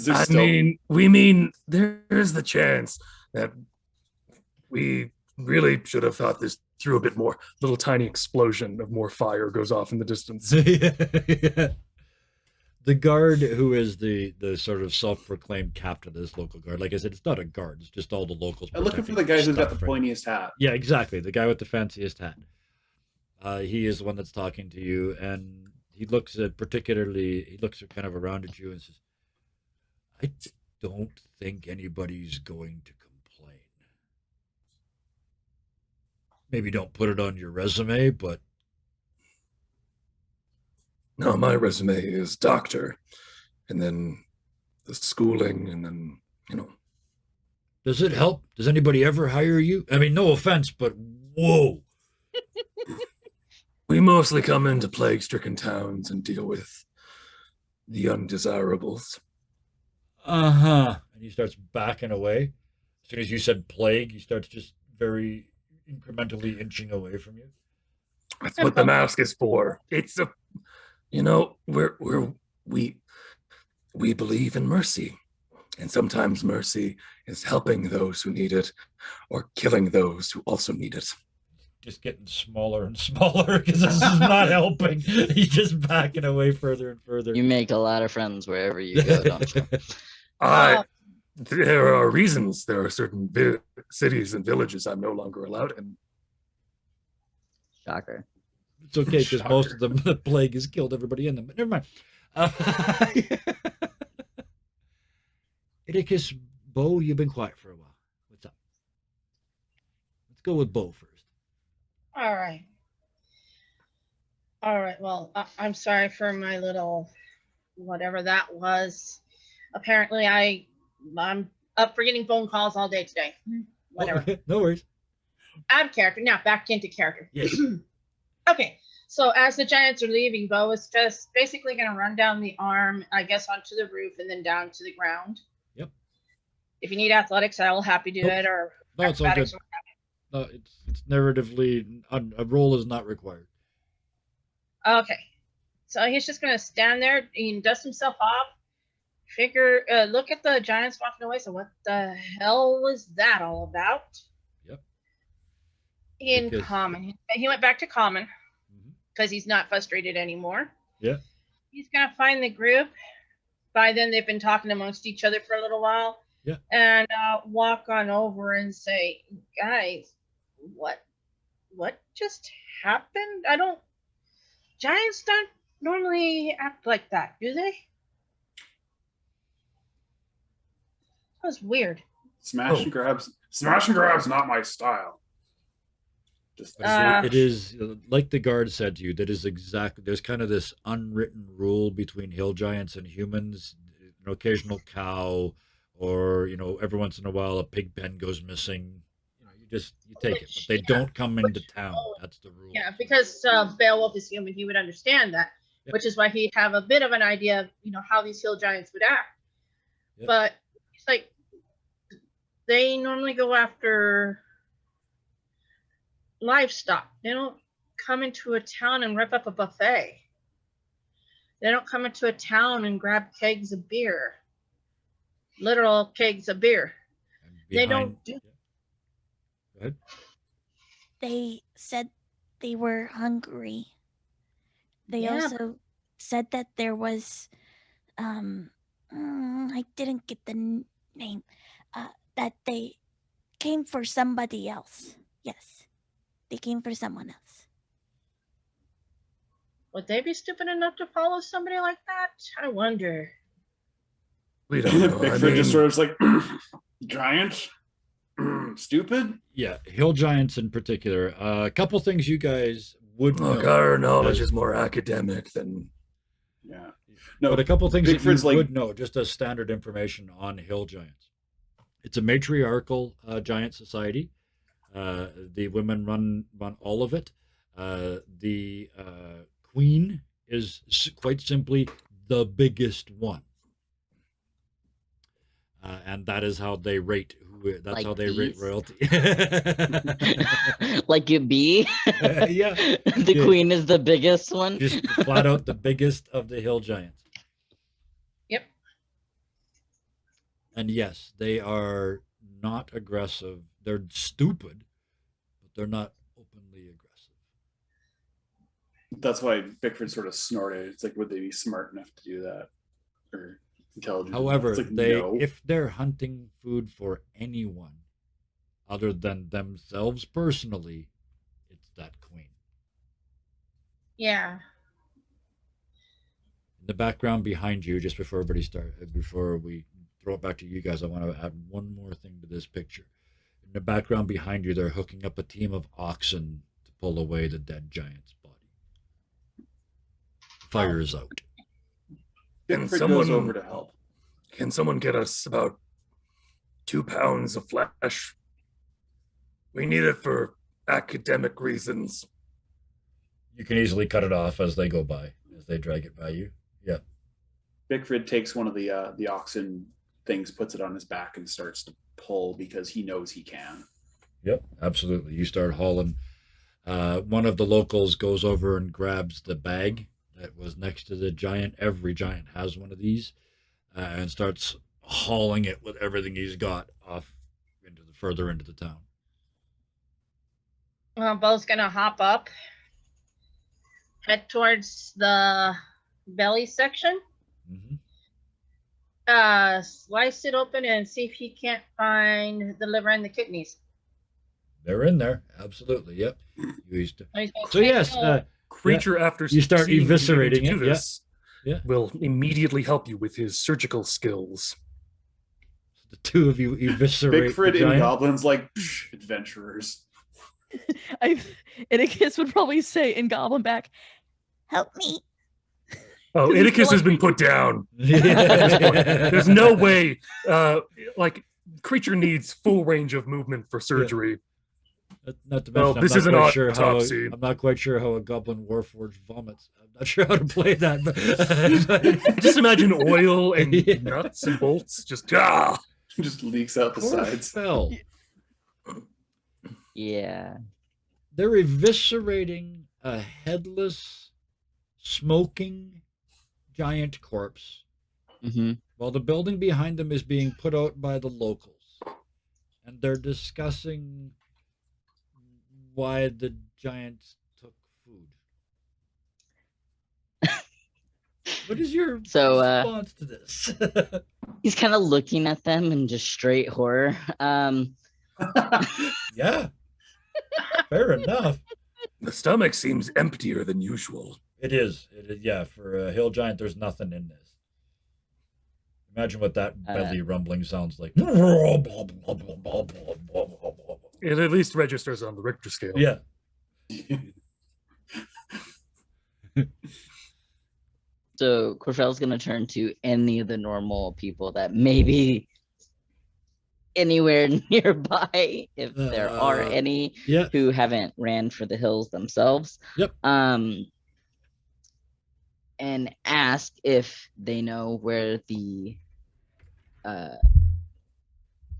there I still- mean, we mean there's the chance that we really should have thought this through a bit more. Little tiny explosion of more fire goes off in the distance. Yeah. The guard, who is the sort of self-proclaimed captain of this local guard, like I said, it's not a guard. It's just all the locals. I'm looking for the protecting guy who's got the stuff, right? pointiest hat. Yeah, exactly. The guy with the fanciest hat. He is the one that's talking to you, and he looks kind of around at you and says, I don't think anybody's going to complain. Maybe don't put it on your resume, but No, my resume is doctor, and then the schooling, and then, does it help? Does anybody ever hire you? I mean, no offense, but whoa. we mostly come into plague-stricken towns and deal with the undesirables. Uh-huh. And he starts backing away. As soon as you said plague, he starts just very incrementally inching away from you. That's what the mask is for. It's a, we believe in mercy, and sometimes mercy is helping those who need it, or killing those who also need it. Just getting smaller and smaller because this is not helping. He's just backing away further and further. You make a lot of friends wherever you go, don't you? There are reasons. There are certain cities and villages I'm no longer allowed in. Shocker. It's okay because most of them, the plague has killed everybody in them. But never mind. Iticus, Bo, you've been quiet for a while. What's up? Let's go with Bo first. All right. All right. Well, I'm sorry for my little whatever that was. Apparently, I'm up for getting phone calls all day today. Whatever. Oh, no worries. Out of character. Now back into character. Yes. Okay. So as the giants are leaving, Bo is just basically going to run down the arm, I guess, onto the roof and then down to the ground. Yep. If you need athletics, I will happy do Nope. it, or No, it's all good. acrobatics or No, it's narratively a roll is not required. Okay. So he's just gonna stand there and dust himself off. Look at the giants walking away. So what the hell was that all about? Yep. In Because- common, he went back to common Mhm. because he's not frustrated anymore. Yeah. He's gonna find the group. By then, they've been talking amongst each other for a little while. Yeah. And walk on over and say, "Guys, what just happened? Giants don't normally act like that, do they? That was weird." Smash and grabs. Smash and grabs, not my style. Just It is like the guard said to you. That is exactly. There's kind of this unwritten rule between hill giants and humans. An occasional cow, or every once in a while a pig pen goes missing. You take it, but they don't come into town. That's the rule. Yeah, because Beowulf is human, he would understand that, Yeah. which is why he'd have a bit of an idea of how these hill giants would act. Yeah. But it's like they normally go after livestock. They don't come into a town and rip up a buffet. They don't come into a town and grab kegs of beer, literal kegs of beer. And They don't do- Yeah. Go ahead. They said they were hungry. They Yeah. also said that there was, I didn't get the name, that they came for somebody else. Yes, they came for someone else. Would they be stupid enough to follow somebody like that? I wonder. We don't know. I Bigfoot just mean, sort of like giants, stupid. Yeah, hill giants in particular. A couple things you guys would look, know, our knowledge as- is more academic than Yeah. No, but a couple things that you Bigfoot's like- would know, just as standard information on hill giants. It's a matriarchal giant society. The women run all of it. The queen is quite simply the biggest one, and that is how they rate. That's Like how they rate bees? royalty. Like you be? Yeah. The Yeah. queen is the biggest one. Just flat out the biggest of the hill giants. Yep. And yes, they are not aggressive. They're stupid, but they're not openly aggressive. That's why Bickford sort of snorted. It's like, would they be smart enough to do that, or intelligent? enough? However, It's like, they no. if they're hunting food for anyone other than themselves personally, it's that queen. Yeah. In the background behind you, just before before we throw it back to you guys, I want to add one more thing to this picture. In the background behind you, they're hooking up a team of oxen to pull away the dead giant's body. Fire is out. Bickford someone- goes over to help. Can someone get us about 2 pounds of flesh? We need it for academic reasons. You can easily cut it off as they go by, as they drag it by you. Yeah. Bickford takes one of the oxen things, puts it on his back, and starts to pull because he knows he can. Yep, absolutely. You start hauling. One of the locals goes over and grabs the bag that was next to the giant. Every giant has one of these, and starts hauling it with everything he's got off further into the town. Bo's gonna hop up, head towards the belly section, Hmm. slice it open, and see if he can't find the liver and the kidneys. They're in there, absolutely. Yep. You used to. So he's gonna So take yes, the- Creature after You start seeing you begin to eviscerating do it, yeah. this, Yeah. will immediately help you with his surgical skills. The two of you eviscerate Bickford the and giant. Goblin's like "Psh, adventurers. Inicus would probably say in Goblin back, Help me. Oh, Does he feel Inicus has like- been put down. There's no way. Creature needs full range of movement for surgery. Not to Well, mention, this is an autopsy. I'm not quite sure how a goblin warforged vomits. I'm not sure how to play that. But Just imagine oil and Yeah. nuts and bolts. Just Just leaks out the Poor sides. Phil. Yeah. They're eviscerating a headless, smoking giant corpse Hmm. while the building behind them is being put out by the locals. And they're discussing why the giants took food. What is your So response to this? he's kind of looking at them in just straight horror. Yeah, fair enough. The stomach seems emptier than usual. It is. It is. Yeah, for a hill giant, there's nothing in this. Imagine what that belly rumbling sounds like. It at least registers on the Richter scale. Yeah. So Corfell's gonna turn to any of the normal people that may be anywhere nearby, if there are any Yeah. who haven't ran for the hills themselves. Yep. And ask if they know where the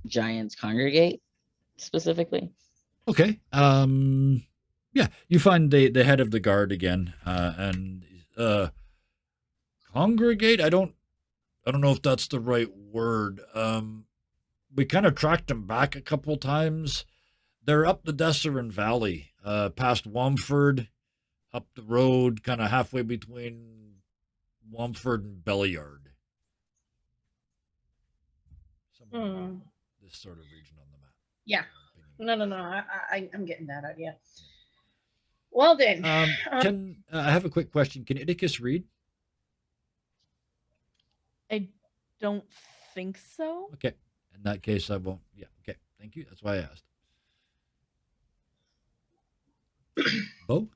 giants congregate specifically. Okay. Yeah, you find the head of the guard again, and congregate. I don't know if that's the right word. We kind of tracked them back a couple times. They're up the Desserin Valley, past Womford, up the road, kind of halfway between Womford and Belliard. Somewhere around this sort of region on the map. Yeah. No. I'm getting that idea. Well then, Can I have a quick question? Can Idicus read? I don't think so. Okay. In that case, I won't. Yeah. Okay. Thank you. That's why I asked. Bo?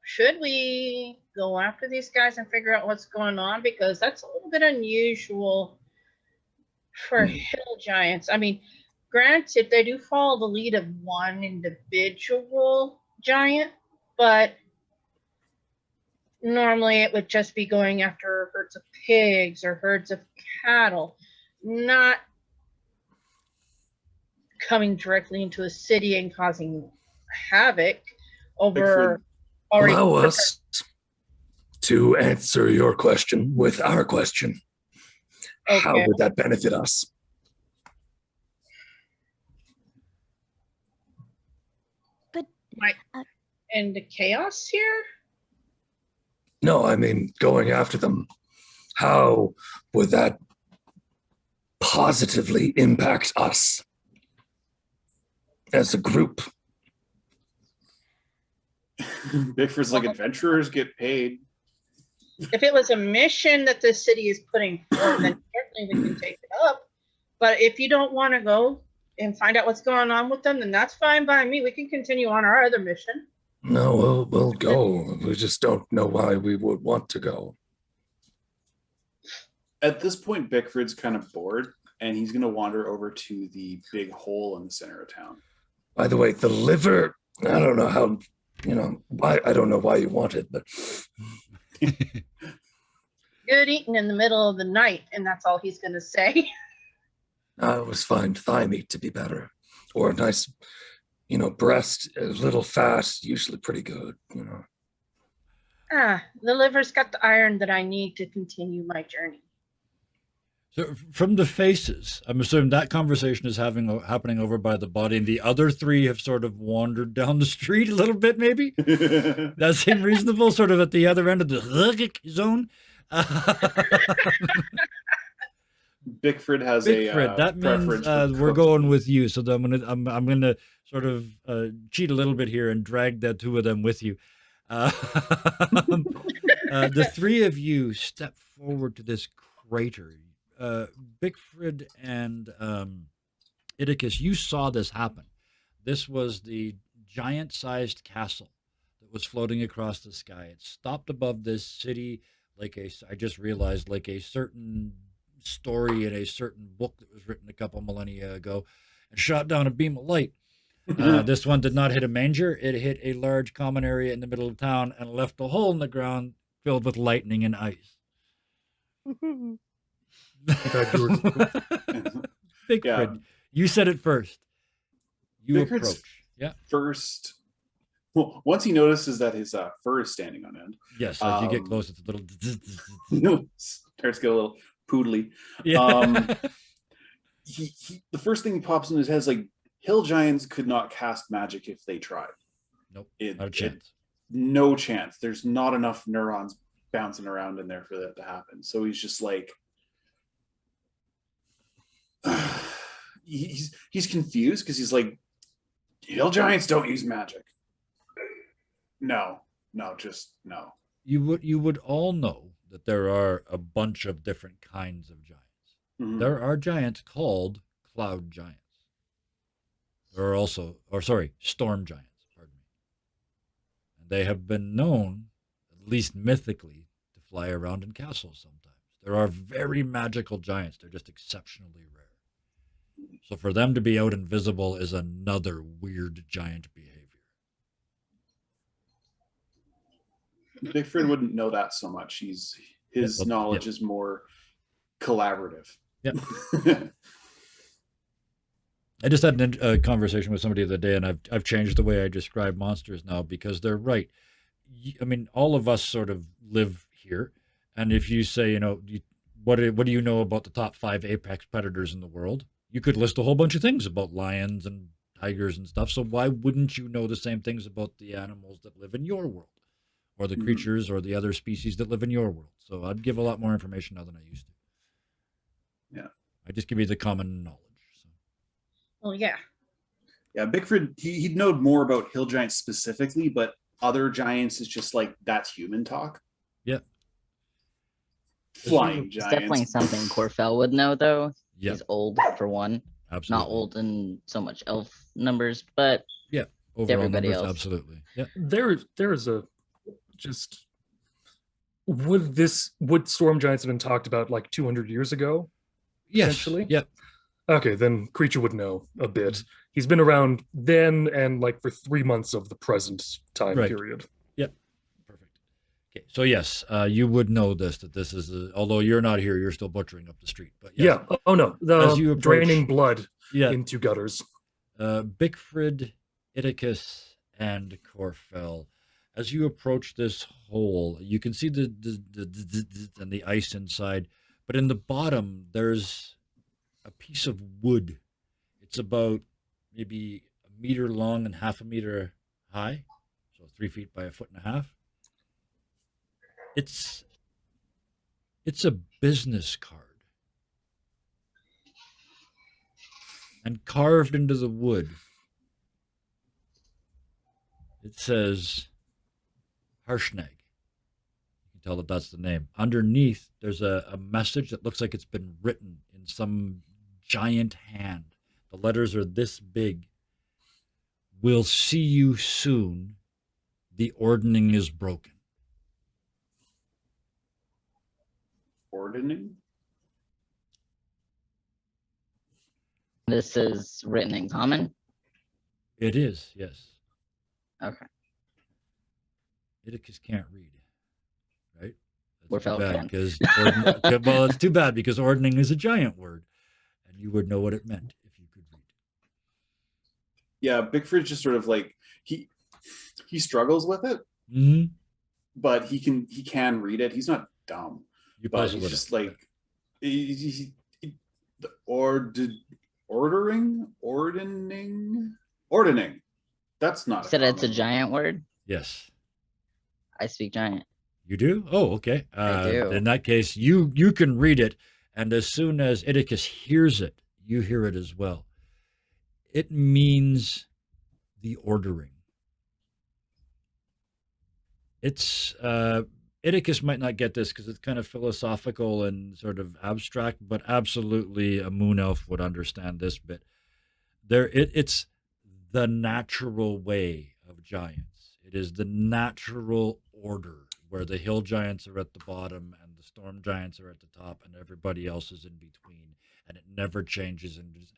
should we go after these guys and figure out what's going on, because that's a little bit unusual for hill giants. I mean, granted, they do follow the lead of one individual giant, but normally it would just be going after herds of pigs or herds of cattle, not coming directly into a city and causing havoc over already. Allow us to answer your question with our question. How Okay. would that benefit us? And the chaos here? No, I mean, going after them. How would that positively impact us as a group? Bickford's like, adventurers get paid. If it was a mission that the city is putting forth, then certainly we can take it up. But if you don't want to go and find out what's going on with them, then that's fine by me. We can continue on our other mission. No, we'll go. We just don't know why we would want to go. At this point, Bickford's kind of bored, and he's going to wander over to the big hole in the center of town. By the way, the liver, I don't know how, why, I don't know why you want it, but Good eating in the middle of the night, and that's all he's going to say. I always find thigh meat to be better. Or a nice, breast, a little fat, usually pretty good, The liver's got the iron that I need to continue my journey. So from the faces, I'm assuming that conversation is happening over by the body, and the other three have sort of wandered down the street a little bit, maybe? That seem reasonable, sort of at the other end of the zone? Bickford has Bickford, a that preference means for we're cooked going meat. with you. So I'm gonna sort of cheat a little bit here and drag the two of them with you. The three of you step forward to this crater. Bickford and Idicus, you saw this happen. This was the giant-sized castle that was floating across the sky. It stopped above this city I just realized, like a certain story in a certain book that was written a couple millennia ago, and shot down a beam of light. This one did not hit a manger. It hit a large common area in the middle of town and left a hole in the ground filled with lightning and ice. Bickford, Yeah. you said it first. You Bickford's approach. Yeah. first. Well, once he notices that his fur is standing on end, Yes. As you get Um, close, it's a little. starts to get a little poodly. Yeah. The first thing pops in his head is like, hill giants could not cast magic if they tried. Nope. It, Not a chance. no chance. There's not enough neurons bouncing around in there for that to happen. So he's just like, he's confused because he's like, hill giants don't use magic. No, just no. You would all know that there are a bunch of different kinds of giants. Mhm. There are giants called cloud giants. There are also, storm giants, pardon me. And they have been known, at least mythically, to fly around in castles sometimes. There are very magical giants. They're just exceptionally rare. So for them to be out invisible is another weird giant behavior. Bickford wouldn't know that so much. His knowledge is more collaborative. Yep. I just had a conversation with somebody the other day, and I've changed the way I describe monsters now because they're right. I mean, all of us sort of live here, and if you say, what do you know about the top 5 apex predators in the world? You could list a whole bunch of things about lions and tigers and stuff. So why wouldn't you know the same things about the animals that live in your world, or the creatures or the other species that live in your world? So I'd give a lot more information now than I used to. Yeah, I just give you the common knowledge. So. Well, yeah. Yeah, Bickford, he'd know more about hill giants specifically, but other giants is just like, that's human talk. Yep. Flying It's giants. definitely something Corfell would know, though. Yep. He's old for one. Absolutely. Not old in so much elf numbers, but Overall everybody numbers, else. absolutely. Yeah. There is a just would storm giants have been talked about like 200 years ago? Yes. Essentially? Yep. Okay, then Creature would know a bit. He's been around then and like for 3 months of the present time Right. period. Yep. Perfect. Okay. So yes, you would know that this is although you're not here, you're still butchering up the street. But yes, Yeah. Oh no, As you the approach- draining blood yeah. into gutters. Bickford, Iticus, and Corfell. As you approach this hole, you can see the and the ice inside, but in the bottom there's a piece of wood. It's about maybe a meter long and half a meter high, so 3 feet by 1.5 feet. It's a business card, and carved into the wood, it says Harshnag. You can tell that that's the name. Underneath, there's a message that looks like it's been written in some giant hand. The letters are this big. We'll see you soon. The ordning is broken. Ordning? This is written in common. It is, yes. Okay. Iticus can't read, right? We're That's too fellow bad can. because well, it's too bad because ordning is a giant word, and you would know what it meant if you could read. Yeah, Bickford's just sort of like, he struggles with it, Mm-hmm. but he can read it. He's not dumb, You but pass it he's with just it. like, the ordning. That's not. You said it's a common- giant word. Yes. I speak giant. You do? Oh, okay. I do. In that case, you can read it, and as soon as Iticus hears it, you hear it as well. It means the ordering. It's Iticus might not get this because it's kind of philosophical and sort of abstract, but absolutely a moon elf would understand this bit. It's the natural way of giants. It is the natural order where the hill giants are at the bottom and the storm giants are at the top and everybody else is in between. And it never changes and is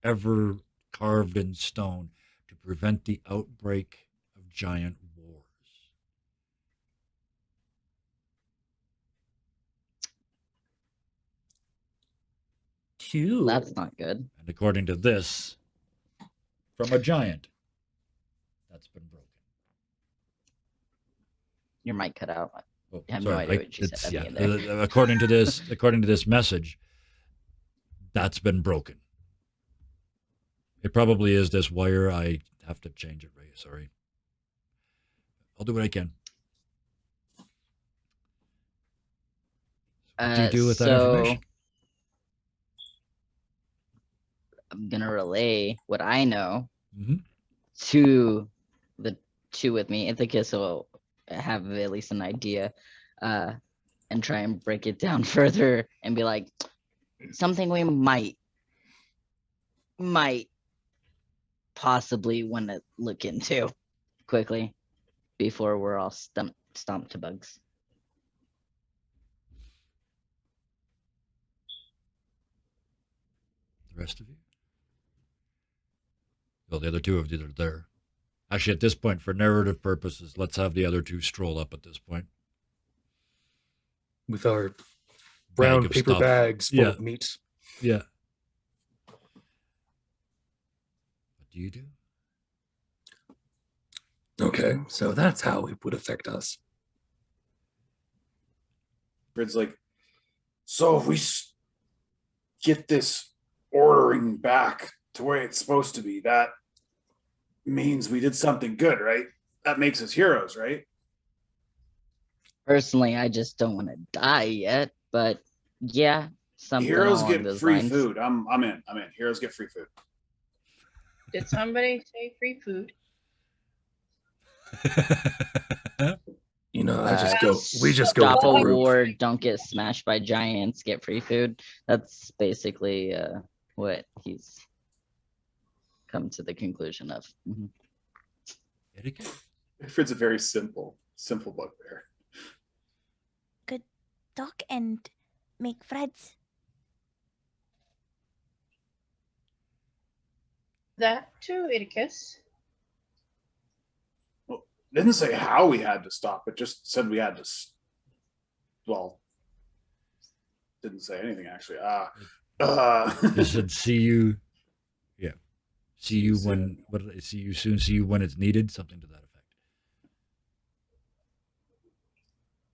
ever carved in stone to prevent the outbreak of giant wars. Cool. That's not good. And according to this, from a giant. That's been broken. Your mic cut out. Oh, I have no idea what you said at the end there. according to this message, that's been broken. It probably is this wire. I have to change it, Ray. Sorry. I'll do what I can. What do you do with that information? I'm gonna relay what I know Mhm. to the two with me. Ithacus will have at least an idea, and try and break it down further and be like, something we might possibly want to look into quickly before we're all stomped to bugs. The rest of you? Well, the other two of you are there. Actually, at this point, for narrative purposes, let's have the other two stroll up at this point. With our brown Bag of paper stuff. bags full Yeah. of meat. Yeah. What do you do? Okay, so that's how it would affect us. Fred's like, so if we get this ordering back to where it's supposed to be, that means we did something good, right? That makes us heroes, right? Personally, I just don't want to die yet, but yeah, something Heroes along get those free lines. food. I'm in. Heroes get free food. Did somebody say free food? You know, We just go Stop with a the group. war, don't get smashed by giants, get free food. That's basically what he's come to the conclusion of. Mhm. Etiquette? Fred's a very simple bugbear. Talk and make friends. That too, Ithacus. Didn't say how we had to stop. It just said we had to. Well, didn't say anything actually. It said, "See you." Yeah, see you when. What did I see you soon? See you when it's needed. Something to that effect.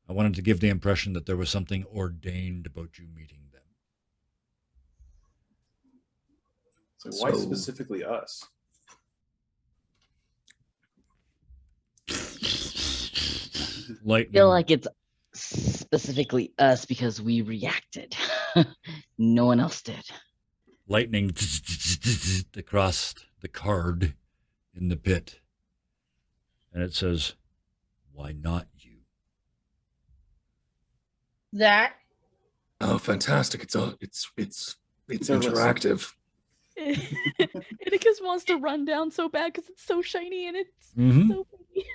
I wanted to give the impression that there was something ordained about you meeting them. So why So- specifically us? Lightning. Feel like it's specifically us because we reacted. No one else did. Lightning across the card in the pit, and it says, "Why not you?" That Oh, fantastic! It's So listen. interactive. Ithacus wants to run down so bad because it's so shiny and it's Mhm. so pretty.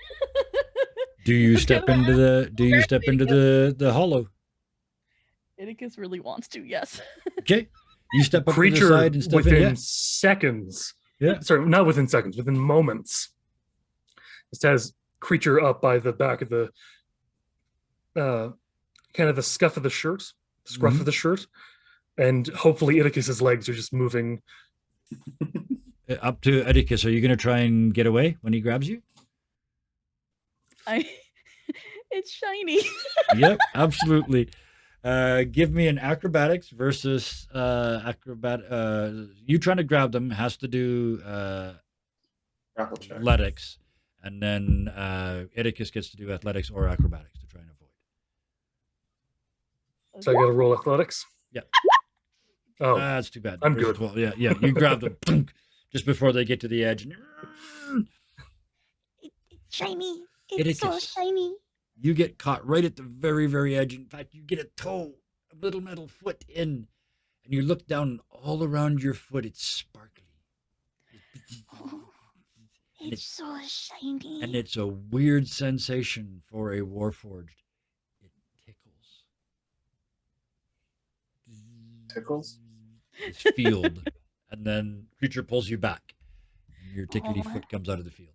Do you Look step at into that. the hollow? Ithacus really wants to, yes. Okay, you step up to the Creature side and step in. within Yeah. seconds. Yeah. Sorry, not within seconds, within moments. It says creature up by the back of the kind of the scuff of the shirt, scruff Mhm. of the shirt. And hopefully Ithacus's legs are just moving. Up to Etiquette. Are you going to try and get away when he grabs you? It's shiny. Yep, absolutely. Give me an acrobatics versus acrobat. You trying to grab them has to do Grapple check. athletics, and then Etiquette gets to do athletics or acrobatics to try and avoid. So I got to roll athletics. Yeah. Oh, That's too bad. I'm Where's the good. 12? Yeah, yeah. You grab them plunk, just before they get to the edge, and It's shiny. It It's so is. shiny. you get caught right at the very, very edge. In fact, you get a toe, a little metal foot in, and you look down all around your foot. It's sparkly. Oh, And it's so shiny. And it's a weird sensation for a Warforged. It tickles. Tickles? It's field. And then creature pulls you back. And your tickety Oh. foot comes out of the field.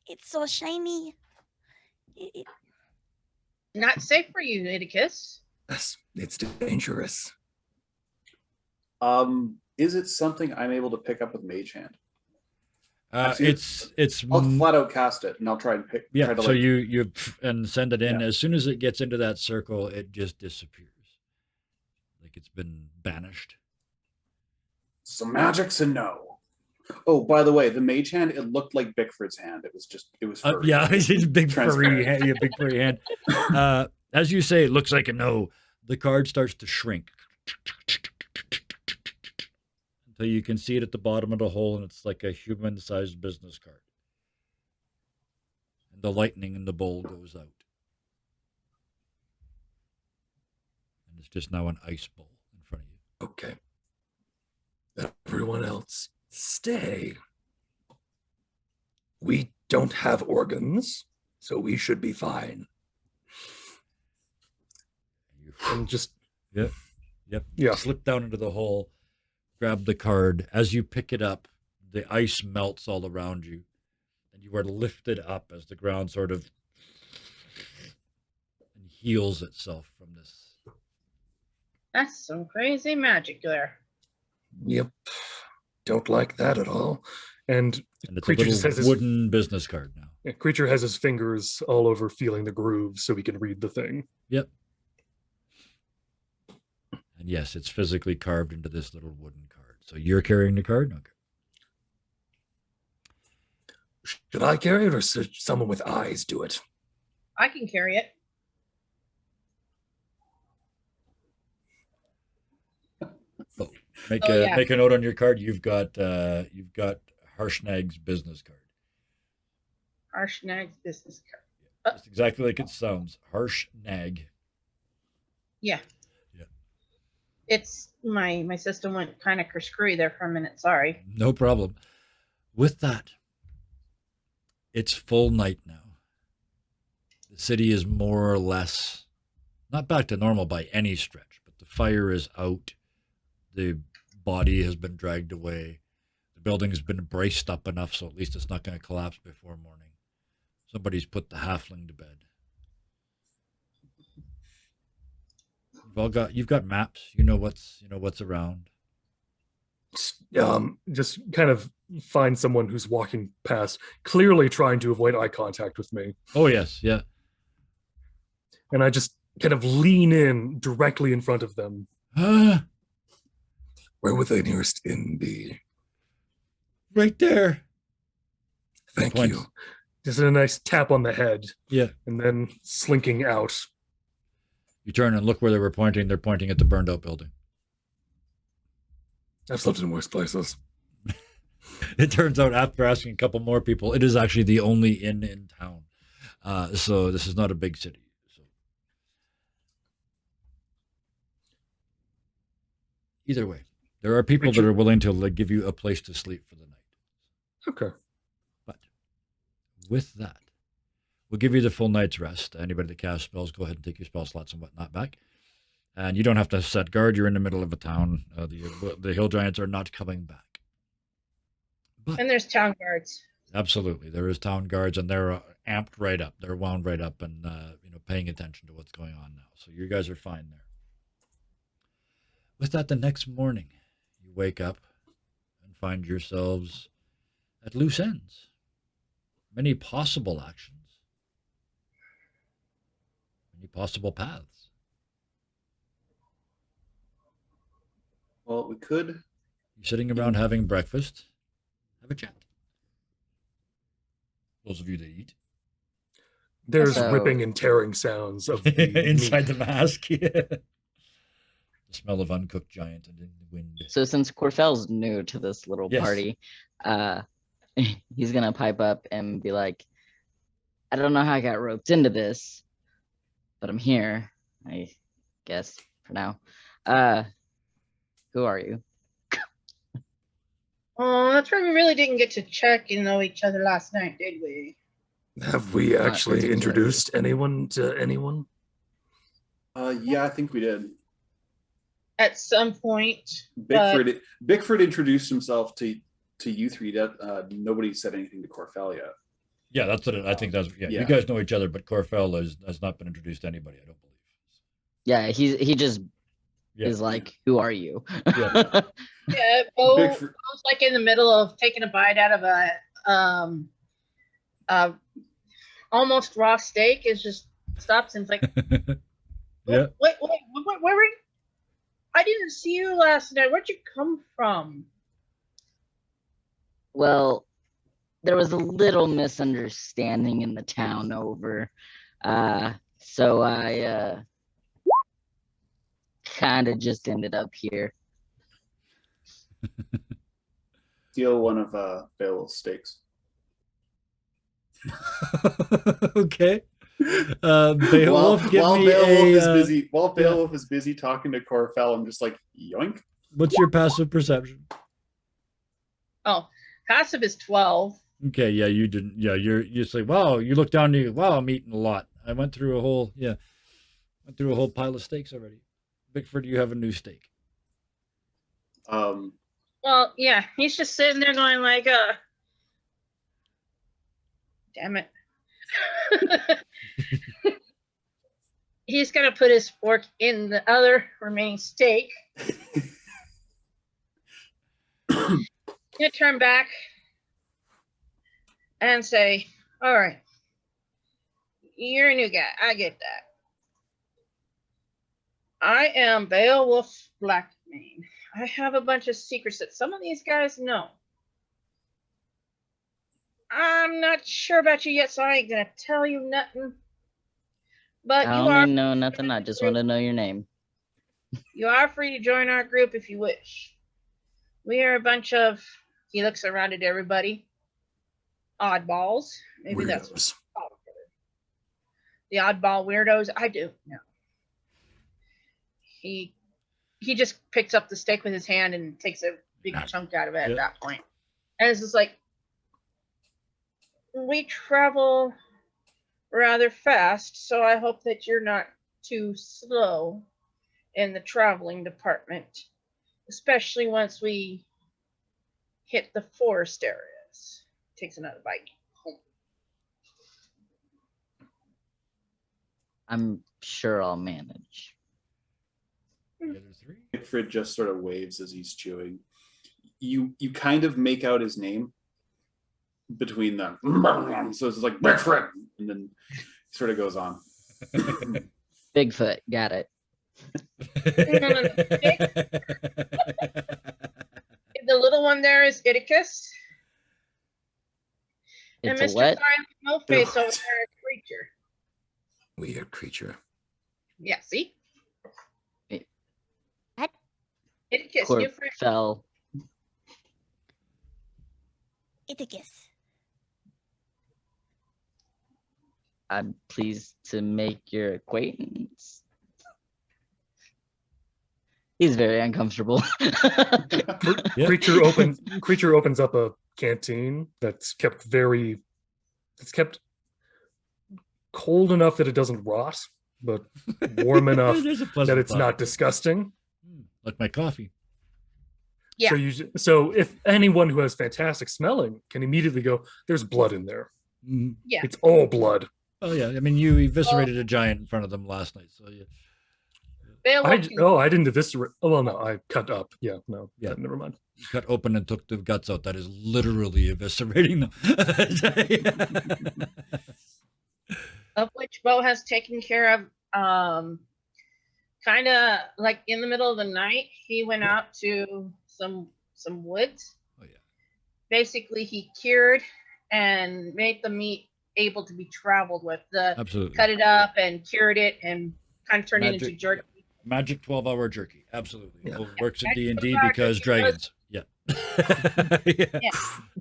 It's so shiny. It, not safe for you, Ithacus. Yes, it's dangerous. Is it something I'm able to pick up with Mage Hand? Actually, It's I'll flat out cast it, and I'll try and pick. yeah. Try to, So like, you and send it in. Yeah. As soon as it gets into that circle, it just disappears, like it's been banished. some magic's a no. Oh, by the way, the mage hand, it looked like Bickford's hand. It was furry. Yeah, it's a big furry Transparent. hand. Yeah, big furry hand. As you say, it looks like a no. The card starts to shrink until you can see it at the bottom of the hole, and it's like a human-sized business card. And the lightning in the bowl goes out, and it's just now an ice bowl in front of you. Okay. Everyone else, stay. We don't have organs, so we should be fine. You And just Yep. Yeah. Slip down into the hole, grab the card. As you pick it up, the ice melts all around you, and you are lifted up as the ground sort of and heals itself from this. That's some crazy magic there. Yep. Don't like that at all. and And it's a creature just has little his wooden business card now. creature has his fingers all over feeling the grooves so he can read the thing. Yep. And yes, it's physically carved into this little wooden card. So you're carrying the card? Okay. Should I carry it or should someone with eyes do it? I can carry it. Make Oh, a yeah. make a note on your card. You've got Harshnag's business card. Harshnag's business card. It's exactly like it sounds. Harshnag. Yeah. Yeah. It's my system went kind of screwy there for a minute. Sorry. No problem. With that, it's full night now. The city is more or less not back to normal by any stretch, but the fire is out. The body has been dragged away. The building has been braced up enough so at least it's not going to collapse before morning. Somebody's put the halfling to bed. You've got maps. You know what's around. Just kind of find someone who's walking past, clearly trying to avoid eye contact with me. Oh yes, yeah. And I just kind of lean in directly in front of them. Ah, Where would the nearest inn be? right there. Thank Points. you. Just a nice tap on the head. Yeah. And then slinking out. You turn and look where they were pointing. They're pointing at the burned out building. I've slept in worse places. It turns out after asking a couple more people, it is actually the only inn in town. So this is not a big city. So either way, there are people that are willing to like, give you a place to sleep for the night. Okay. But with that, we'll give you the full night's rest. Anybody that casts spells, go ahead and take your spell slots and whatnot back. And you don't have to set guard. You're in the middle of a town. The hill giants are not coming back. But And there's town guards. absolutely, there is town guards, and they're amped right up. They're wound right up, and paying attention to what's going on now. So you guys are fine there. With that, the next morning, you wake up and find yourselves at loose ends. Many possible actions, many possible paths. Well, we could. You're sitting around having breakfast. Have a chat. Those of you that eat. There's So- ripping and tearing sounds of the Inside meat. the mask. Yeah. The smell of uncooked giant and in the wind. So since Corfell's new to this little Yes. party, he's gonna pipe up and be like, I don't know how I got roped into this, but I'm here, I guess, for now. Who are you? Oh, that's right. We really didn't get to check and know each other last night, did we? Have we Not actually particularly. introduced anyone to anyone? Yeah, I think we did. At some point. Bickford introduced himself to you three. That nobody said anything to Corfell yet. Yeah, that's what I think. That's yeah. Yeah. You guys know each other, but Corfell has not been introduced to anybody. I don't believe. Yeah, he just Yeah. is like, who are you? Yeah. Yeah, Bo Bickford, was like in the middle of taking a bite out of a almost raw steak is just stops and it's like, Yeah. wait, where were you? I didn't see you last night. Where'd you come from? Well, there was a little misunderstanding in the town over. So I kind of just ended up here. Steal one of Beowulf's steaks. Okay. Beowulf, give while me Beowulf is a. busy, while Beowulf is busy talking to Corfell, I'm just like, yoink. What's your passive perception? Oh, passive is 12. Okay, yeah, you didn't. Yeah, you say, wow, you look down and you, wow, I'm eating a lot. I went through a whole pile of steaks already. Bickford, you have a new steak. Well, yeah, he's just sitting there going like, damn it. He's gonna put his fork in the other remaining steak. Gonna turn back and say, all right, you're a new guy. I get that. I am Beowulf Blackmane. I have a bunch of secrets that some of these guys know. I'm not sure about you yet, so I ain't gonna tell you nothing. But I you don't are need to know nothing. I just want to know your name. you are free to join our group if you wish. We are a bunch of, he looks around at everybody, oddballs. Maybe that's what Weirdos. the oddball weirdos. I do know. He just picks up the steak with his hand and takes a big chunk out of it at that point. And it's just like, we travel rather fast, so I hope that you're not too slow in the traveling department, especially once we hit the forest areas. Takes another bite. I'm sure I'll manage. The other three. Bickford just sort of waves as he's chewing. You kind of make out his name between them. So it's like Bickford, and then sort of goes on. Bigfoot, got it. The little one there is Iticus. And It's a Mr. what? Silent No Face over there is Creature. Weird creature. Yeah, see? What? Iticus, Corp you free. fell. Iticus. I'm pleased to make your acquaintance. He's very uncomfortable. Yeah. Creature opens up a canteen that's kept cold enough that it doesn't rot, but warm enough There's a that pleasant it's thought. not disgusting. Like my coffee. Yeah. So if anyone who has fantastic smelling can immediately go, there's blood in there. Mhm. Yeah. It's all blood. Oh yeah, I mean you eviscerated a giant in front of them last night, so yeah. Beowulf I can- didn't eviscerate. Oh well, no, I cut up. Yeah, no, Yeah. never mind. You cut open and took the guts out. That is literally eviscerating them. of which Bo has taken care of. Kind of like in the middle of the night, he went out to some woods. Oh yeah. Basically, he cured and made the meat able to be traveled with. Absolutely. Cut it up and cured it and kind of turned it into Magic. jerky. Magic 12-hour jerky. Absolutely. Yeah. It works in Magic D&D 12-hour because jerky dragons. Yeah.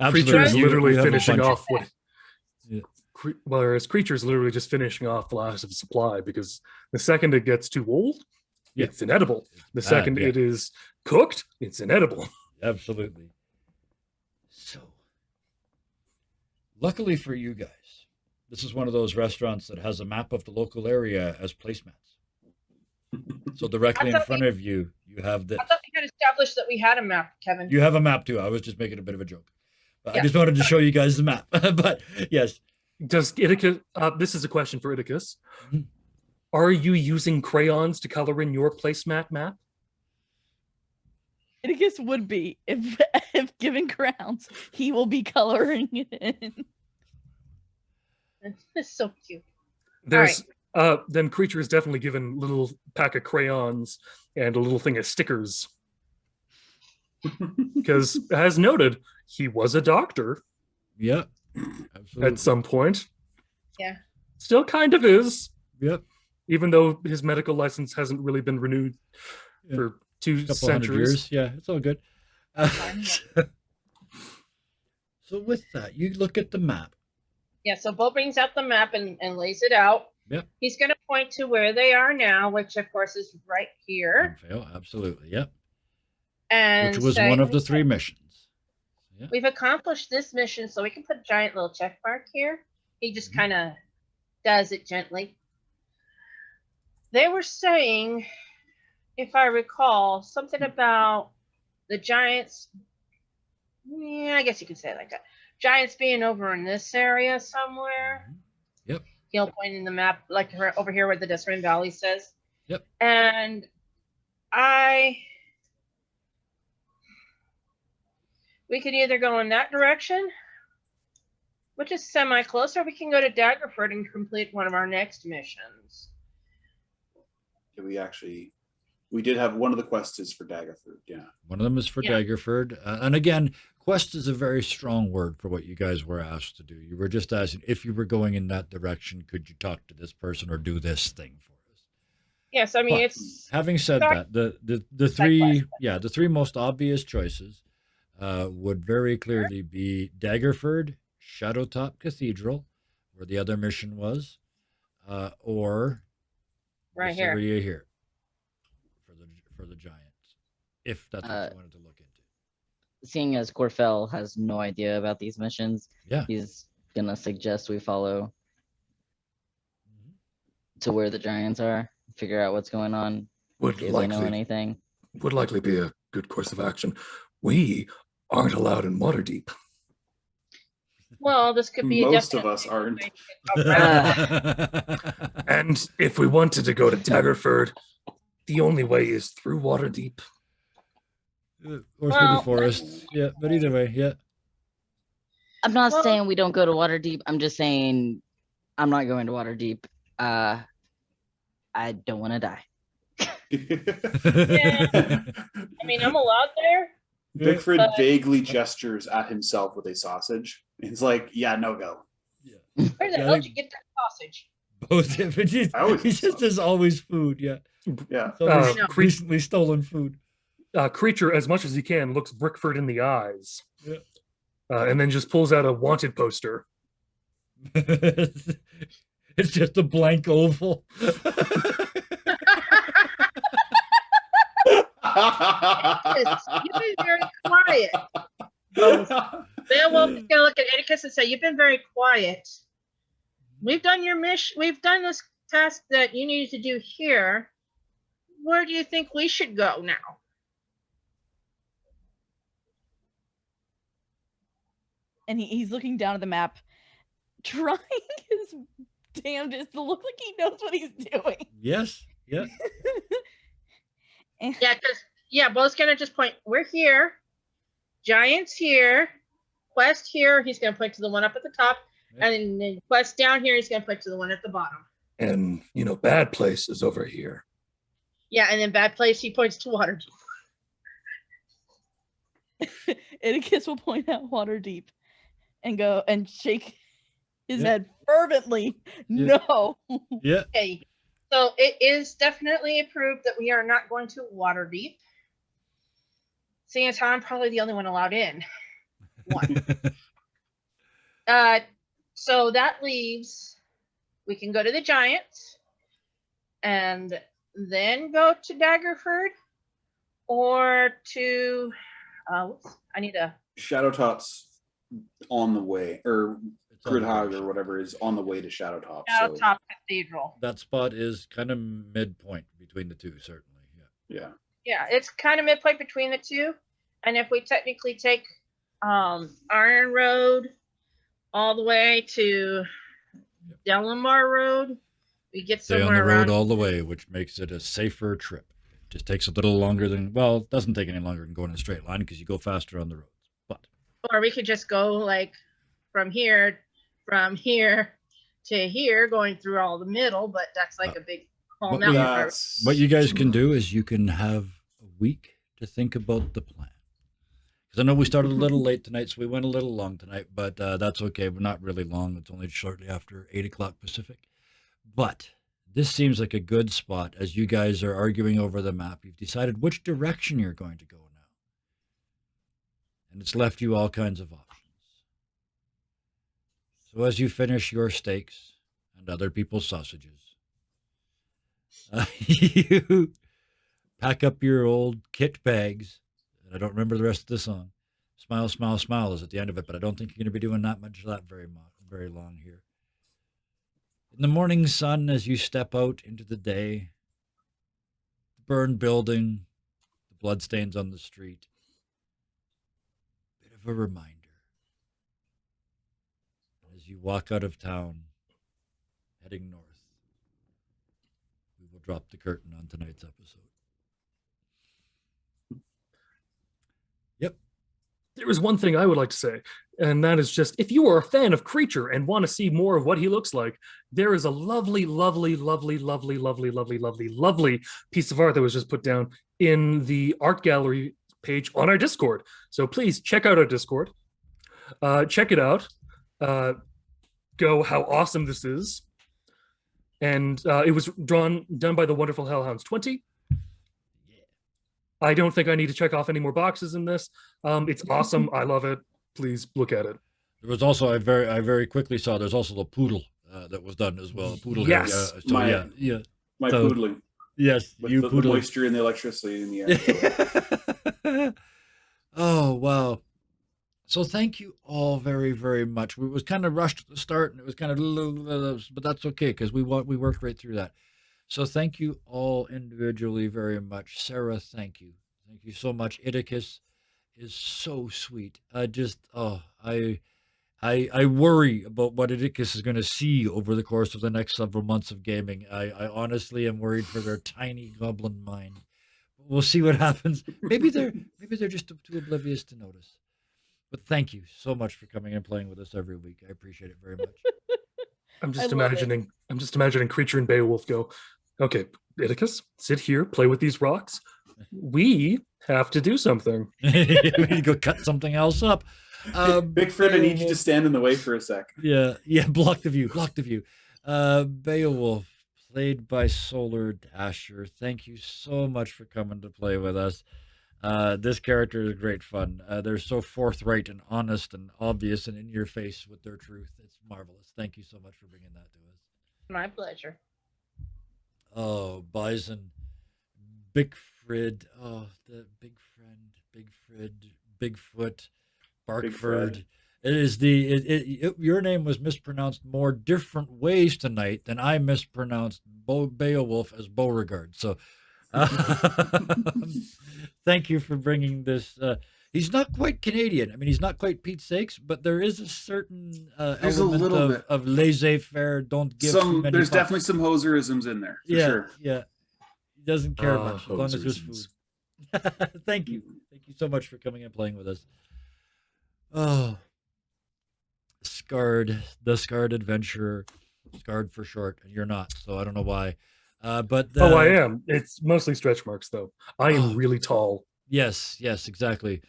Yeah. Creature is You literally have a finishing bunch- off what. Yeah. Whereas creature is literally just finishing off the last of the supply because the second it gets too old, Yeah. it's inedible. The bad, second yeah. it is cooked, it's inedible. Absolutely. So, luckily for you guys, this is one of those restaurants that has a map of the local area as placemats. So directly in thought front of you, you have this. I thought we had established that we had a map, Kevin. You have a map too. I was just making a bit of a joke. But I Yeah. just wanted to show you guys the map. But yes, Does Iticus? This is a question for Iticus. Mhm. Are you using crayons to color in your placemat map? Iticus would be if given grounds, he will be coloring it in. It's so cute. There's then Creature is definitely given little pack of crayons and a little thing of stickers. Because as noted, he was a doctor Yep. Absolutely. at some point. Yeah. Still kind of is, Yep. even though his medical license hasn't really been renewed Yeah. for 2 Couple centuries. hundred years. Yeah, it's all good. So with that, you look at the map. Yeah, so Bo brings out the map and lays it out. Yep. He's going to point to where they are now, which of course is right here. Fail, absolutely. Yep. And Which was say, one of the 3 missions. Yeah. We've accomplished this mission, so we can put a giant little check mark here. He just Mhm. kind of does it gently. They were saying, if I recall, something about the giants. Yeah, I guess you could say it like that. Giants being over in this area somewhere. Yep. He'll point in the map, like over here where the Desrin Valley says. Yep. And we could either go in that direction, which is semi-close, or we can go to Daggerford and complete one of our next missions. We did have one of the quests is for Daggerford. Yeah. One of them is for Yeah. Daggerford. And again, quest is a very strong word for what you guys were asked to do. You were just asking if you were going in that direction, could you talk to this person or do this thing for us? Yes, I mean, But it's having said Sorry. that, the three most obvious choices would very clearly be Daggerford, Shadowtop Cathedral, where the other mission was, or right this here. area here for the giants, if that's what Uh, you wanted to look into. Seeing as Corfell has no idea about these missions, Yeah. he's gonna suggest we follow Mhm. to where the giants are, figure out what's going on, Would see if they know likely anything. be a good course of action. We aren't allowed in Waterdeep. Well, this could be Most a of us aren't. And if we wanted to go to Daggerford, the only way is through Waterdeep. Or through Well, the forest. Yeah, but either way, yeah. I'm not Well- saying we don't go to Waterdeep. I'm just saying I'm not going to Waterdeep. I don't want to die. I mean, I'm allowed there. Bickford But- vaguely gestures at himself with a sausage. He's like, "Yeah, no go." Where the Yeah, hell they- did you get that sausage? Both of it. I always He just there's always food, yeah. Yeah. It's always No. recently stolen food. Creature, as much as he can, looks Brickford in the eyes. Yeah. And then just pulls out a wanted poster. It's just a blank oval. You've been very quiet. Beowulf is gonna look at Atticus and say, "You've been very quiet. We've done your mission. We've done this task that you needed to do here. Where do you think we should go now?" And he's looking down at the map, trying his damnedest to look like he knows what he's doing. Yes. Yeah. Yeah, Bo's gonna just point. We're here. Giants here. Quest here. He's gonna point to the one up at the top, Yeah. and then quest down here. He's gonna point to the one at the bottom. And, Bad Place is over here. Yeah, and then bad place. He points to Waterdeep. Iticus will point out Waterdeep and go and shake his Yeah. head fervently. Yeah. No. Yeah. Okay, so it is definitely approved that we are not going to Waterdeep. Seeing as how I'm probably the only one allowed in. One. So that leaves, we can go to the Giants and then go to Daggerford or to, I need a, Shadowtop's on the way, or It's on the Gridhog way. or whatever is on the way to Shadowtop. Shadow So Top Cathedral. That spot is kind of midpoint between the two, certainly. Yeah. yeah. Yeah, it's kind of midpoint between the two. And if we technically take Iron Road all the way to Delamar Road, we get Stay on somewhere the road around. all the way, which makes it a safer trip. Just takes a little longer than, well, it doesn't take any longer than going in a straight line because you go faster on the roads. But Or we could just go like from here to here, going through all the middle, but that's like a big tall what mountain. what you guys can do is you can have a week to think about the plan. Because I know we started a little late tonight, so we went a little long tonight, but that's okay. We're not really long. It's only shortly after 8 o'clock Pacific. But this seems like a good spot as you guys are arguing over the map. You've decided which direction you're going to go now. And it's left you all kinds of options. So as you finish your steaks and other people's sausages, you pack up your old kit bags. And I don't remember the rest of the song. Smile, smile, smile is at the end of it, but I don't think you're going to be doing that much of that very long here. In the morning sun, as you step out into the day, the burned building, the bloodstains on the street, bit of a reminder. As you walk out of town, heading north, we will drop the curtain on tonight's episode. Yep. There is one thing I would like to say, and that is just, if you are a fan of Creature and want to see more of what he looks like, there is a lovely, lovely, lovely, lovely, lovely, lovely, lovely, lovely piece of art that was just put down in the art gallery page on our Discord. So please check out our Discord. Check it out. Go how awesome this is. And it was done by the wonderful Hellhounds 20. I don't think I need to check off any more boxes in this. It's awesome. I love it. Please look at it. There was also, I very quickly saw, there's also the poodle that was done as well. Poodle Yes. hair. So My So- poodling. Yes, With you the poodle. moisture and the electricity in the air. Oh, wow. So thank you all very, very much. We was kind of rushed at the start, and it was kind of, but that's okay because we worked right through that. So thank you all individually very much. Sarah, thank you. Thank you so much. Idicus is so sweet. I worry about what Idicus is going to see over the course of the next several months of gaming. I honestly am worried for their tiny goblin mind. We'll see what happens. Maybe they're just too oblivious to notice. But thank you so much for coming and playing with us every week. I appreciate it very much. I'm I just love it. imagining Creature and Beowulf go, okay, Idicus, sit here, play with these rocks. We have to do something. We need to go cut something else up. Big Fred, I need you to stand in the way for a sec. Yeah, block the view. Beowulf, played by Solar Dasher. Thank you so much for coming to play with us. This character is great fun. They're so forthright and honest and obvious and in your face with their truth. It's marvelous. Thank you so much for bringing that to us. My pleasure. Oh, Bison, Bigfrid. Oh, the big friend, Bigfrid, Bigfoot, Barkford. Fred. It is your name was mispronounced more different ways tonight than I mispronounced Beowulf as Beauregard. So, thank you for bringing this. He's not quite Canadian. I mean, he's not quite Pete Sakes, but there is a certain There's a element little bit. of laissez-faire. Don't give too many There's fucks. definitely some hoserisms in there, for sure. Yeah. He doesn't care much as long as there's hoserisms. food. Thank you so much for coming and playing with us. Oh, the Scarred Adventurer, Scarred for short, and you're not, so I don't know why. But I am. It's mostly stretch marks, though. I am Oh. really tall. Yes, exactly.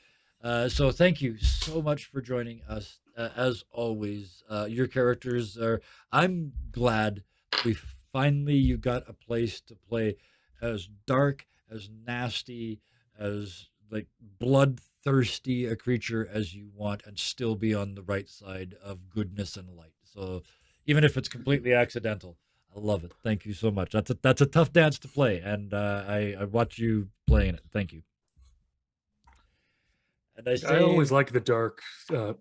So thank you so much for joining us. As always, your characters are. I'm glad you got a place to play as dark, as nasty, as like bloodthirsty a creature as you want, and still be on the right side of goodness and light. So even if it's completely accidental, I love it. Thank you so much. That's a tough dance to play, and I watch you playing it. Thank you. And I always like the dark.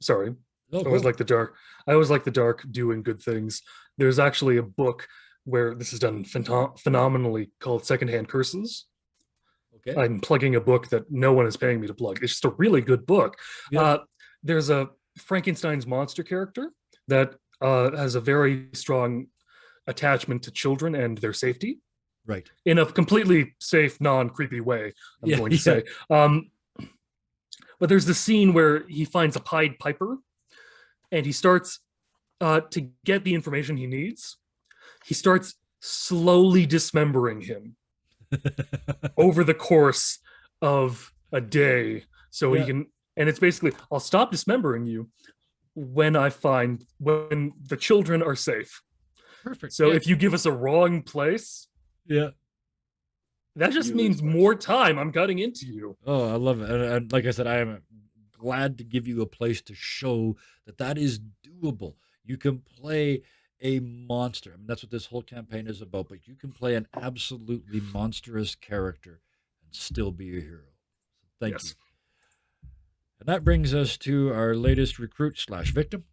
Sorry. Oh, I always cool. like the dark. I always like the dark doing good things. There's actually a book where this is done phenomenally called Secondhand Curses. Okay. I'm plugging a book that no one is paying me to plug. It's just a really good book. Yeah. There's a Frankenstein's monster character that has a very strong attachment to children and their safety. Right. in a completely safe, non-creepy way, I'm Yeah, going to yeah. say. But there's the scene where he finds a Pied Piper, and he starts to get the information he needs. He starts slowly dismembering him over the course of a day, so Yeah. he can. And it's basically, I'll stop dismembering you when the children are safe. Perfect. So yeah. if you give us a wrong place, yeah. that just You means lose more time I'm cutting into you. Oh, I love it. And like I said, I am glad to give you a place to show that that is doable. You can play a monster. I mean, that's what this whole campaign is about. But you can play an absolutely monstrous character and still be a hero. Thank Yes. you. And that brings us to our latest recruit / victim.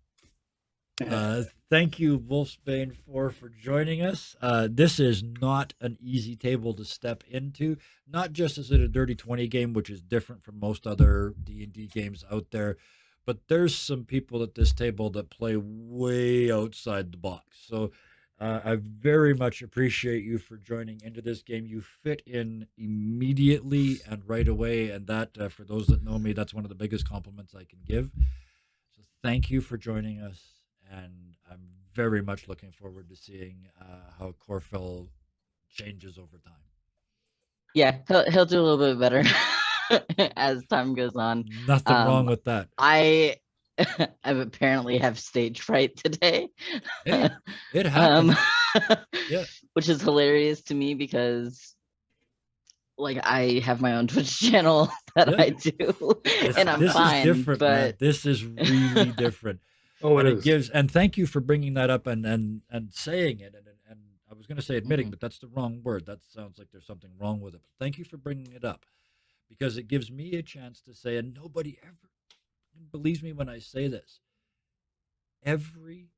Thank you, Wolfsbane, for joining us. This is not an easy table to step into. Not just is it a Dirty 20 game, which is different from most other D&D games out there, but there's some people at this table that play way outside the box. So I very much appreciate you for joining into this game. You fit in immediately and right away, and that, for those that know me, that's one of the biggest compliments I can give. So thank you for joining us. And I'm very much looking forward to seeing how Corfell changes over time. Yeah, he'll do a little bit better as time goes on. Nothing wrong with that. I apparently have stage fright today. Hey, it happens. Yeah. Which is hilarious to me because like I have my own Twitch channel that Yeah. I do, and I'm this fine. is different, man. But This is really different. Oh, And it it is. gives, and thank you for bringing that up and saying it. And I was going to say admitting, but that's the wrong word. That sounds like there's something wrong with it. But thank you for bringing it up because it gives me a chance to say, and nobody ever believes me when I say this. Every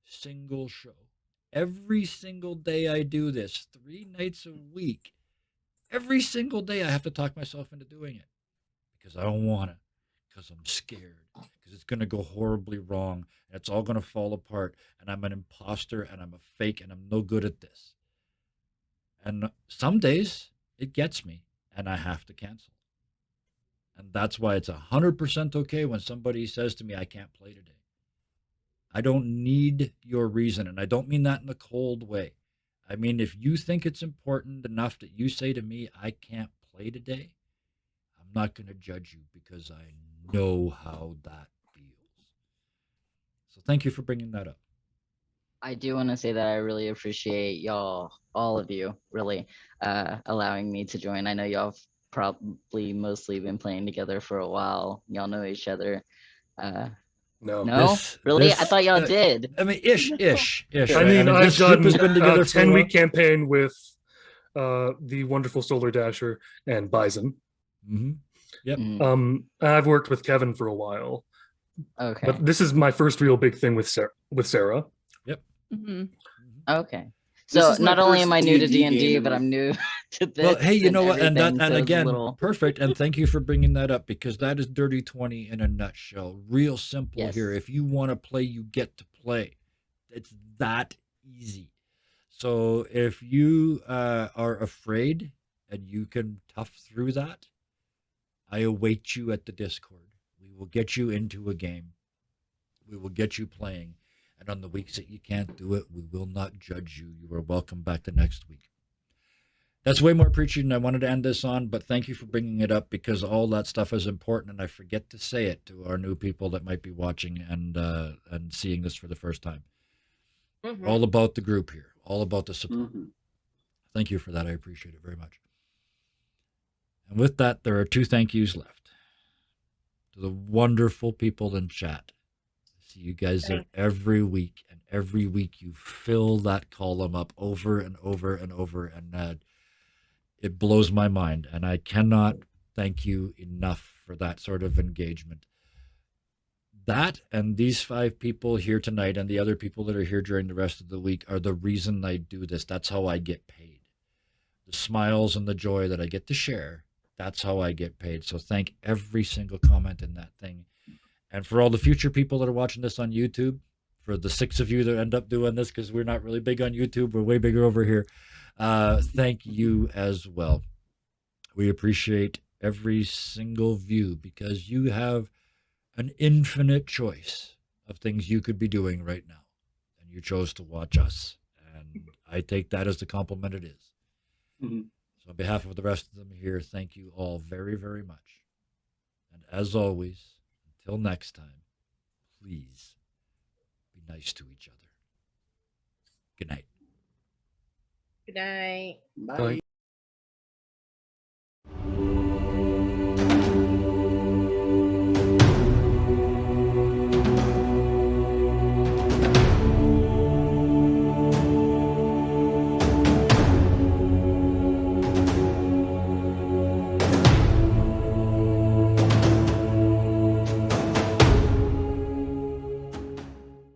single show, every single day I do this, 3 nights a week, every single day I have to talk myself into doing it because I don't want to, because I'm scared, because it's going to go horribly wrong and it's all going to fall apart and I'm an imposter and I'm a fake and I'm no good at this. And some days it gets me and I have to cancel. And that's why it's 100% okay when somebody says to me, I can't play today. I don't need your reason. And I don't mean that in a cold way. I mean, if you think it's important enough that you say to me, I can't play today, I'm not going to judge you because I know how that feels. So thank you for bringing that up. I do want to say that I really appreciate y'all, all of you, really allowing me to join. I know y'all have probably mostly been playing together for a while. Y'all know each other. No. No, really? I thought y'all did. I mean, ish. I mean, I've this group done has been together a for a 10-week while. campaign with the wonderful Solar Dasher and Bison. Mm-hmm. Yep. I've worked with Kevin for a while, Okay. but this is my first real big thing with Sarah. Mhm. Okay. This So is my not only first am I new to D&D D&D, game but and I'm new to this. Well, hey, you know what? And that, everything, and so it's a again, little- perfect. And thank you for bringing that up because that is Dirty 20 in a nutshell. Real simple Yes. here. If you want to play, you get to play. It's that easy. So if you are afraid and you can tough through that, I await you at the Discord. We will get you into a game. We will get you playing. And on the weeks that you can't do it, we will not judge you. You are welcome back the next week. That's way more preachy than I wanted to end this on, but thank you for bringing it up because all that stuff is important, and I forget to say it to our new people that might be watching and seeing this for the first time. Mhm. All about the group here, all about the support. Mhm. Thank you for that. I appreciate it very much. And with that, there are 2 thank yous left. To the wonderful people in chat. See you guys there every week, and every week you fill that column up over and over and over, and it blows my mind. And I cannot thank you enough for that sort of engagement. That and these 5 people here tonight and the other people that are here during the rest of the week are the reason I do this. That's how I get paid. The smiles and the joy that I get to share, that's how I get paid. So thank every single comment in that thing. And for all the future people that are watching this on YouTube, for the 6 of you that end up doing this, because we're not really big on YouTube. We're way bigger over here. Thank you as well. We appreciate every single view because you have an infinite choice of things you could be doing right now. And you chose to watch us. And I take that as the compliment it is. Mhm. So on behalf of the rest of them here, thank you all very, very much. And as always, until next time, please be nice to each other. Good night. Good night. Bye.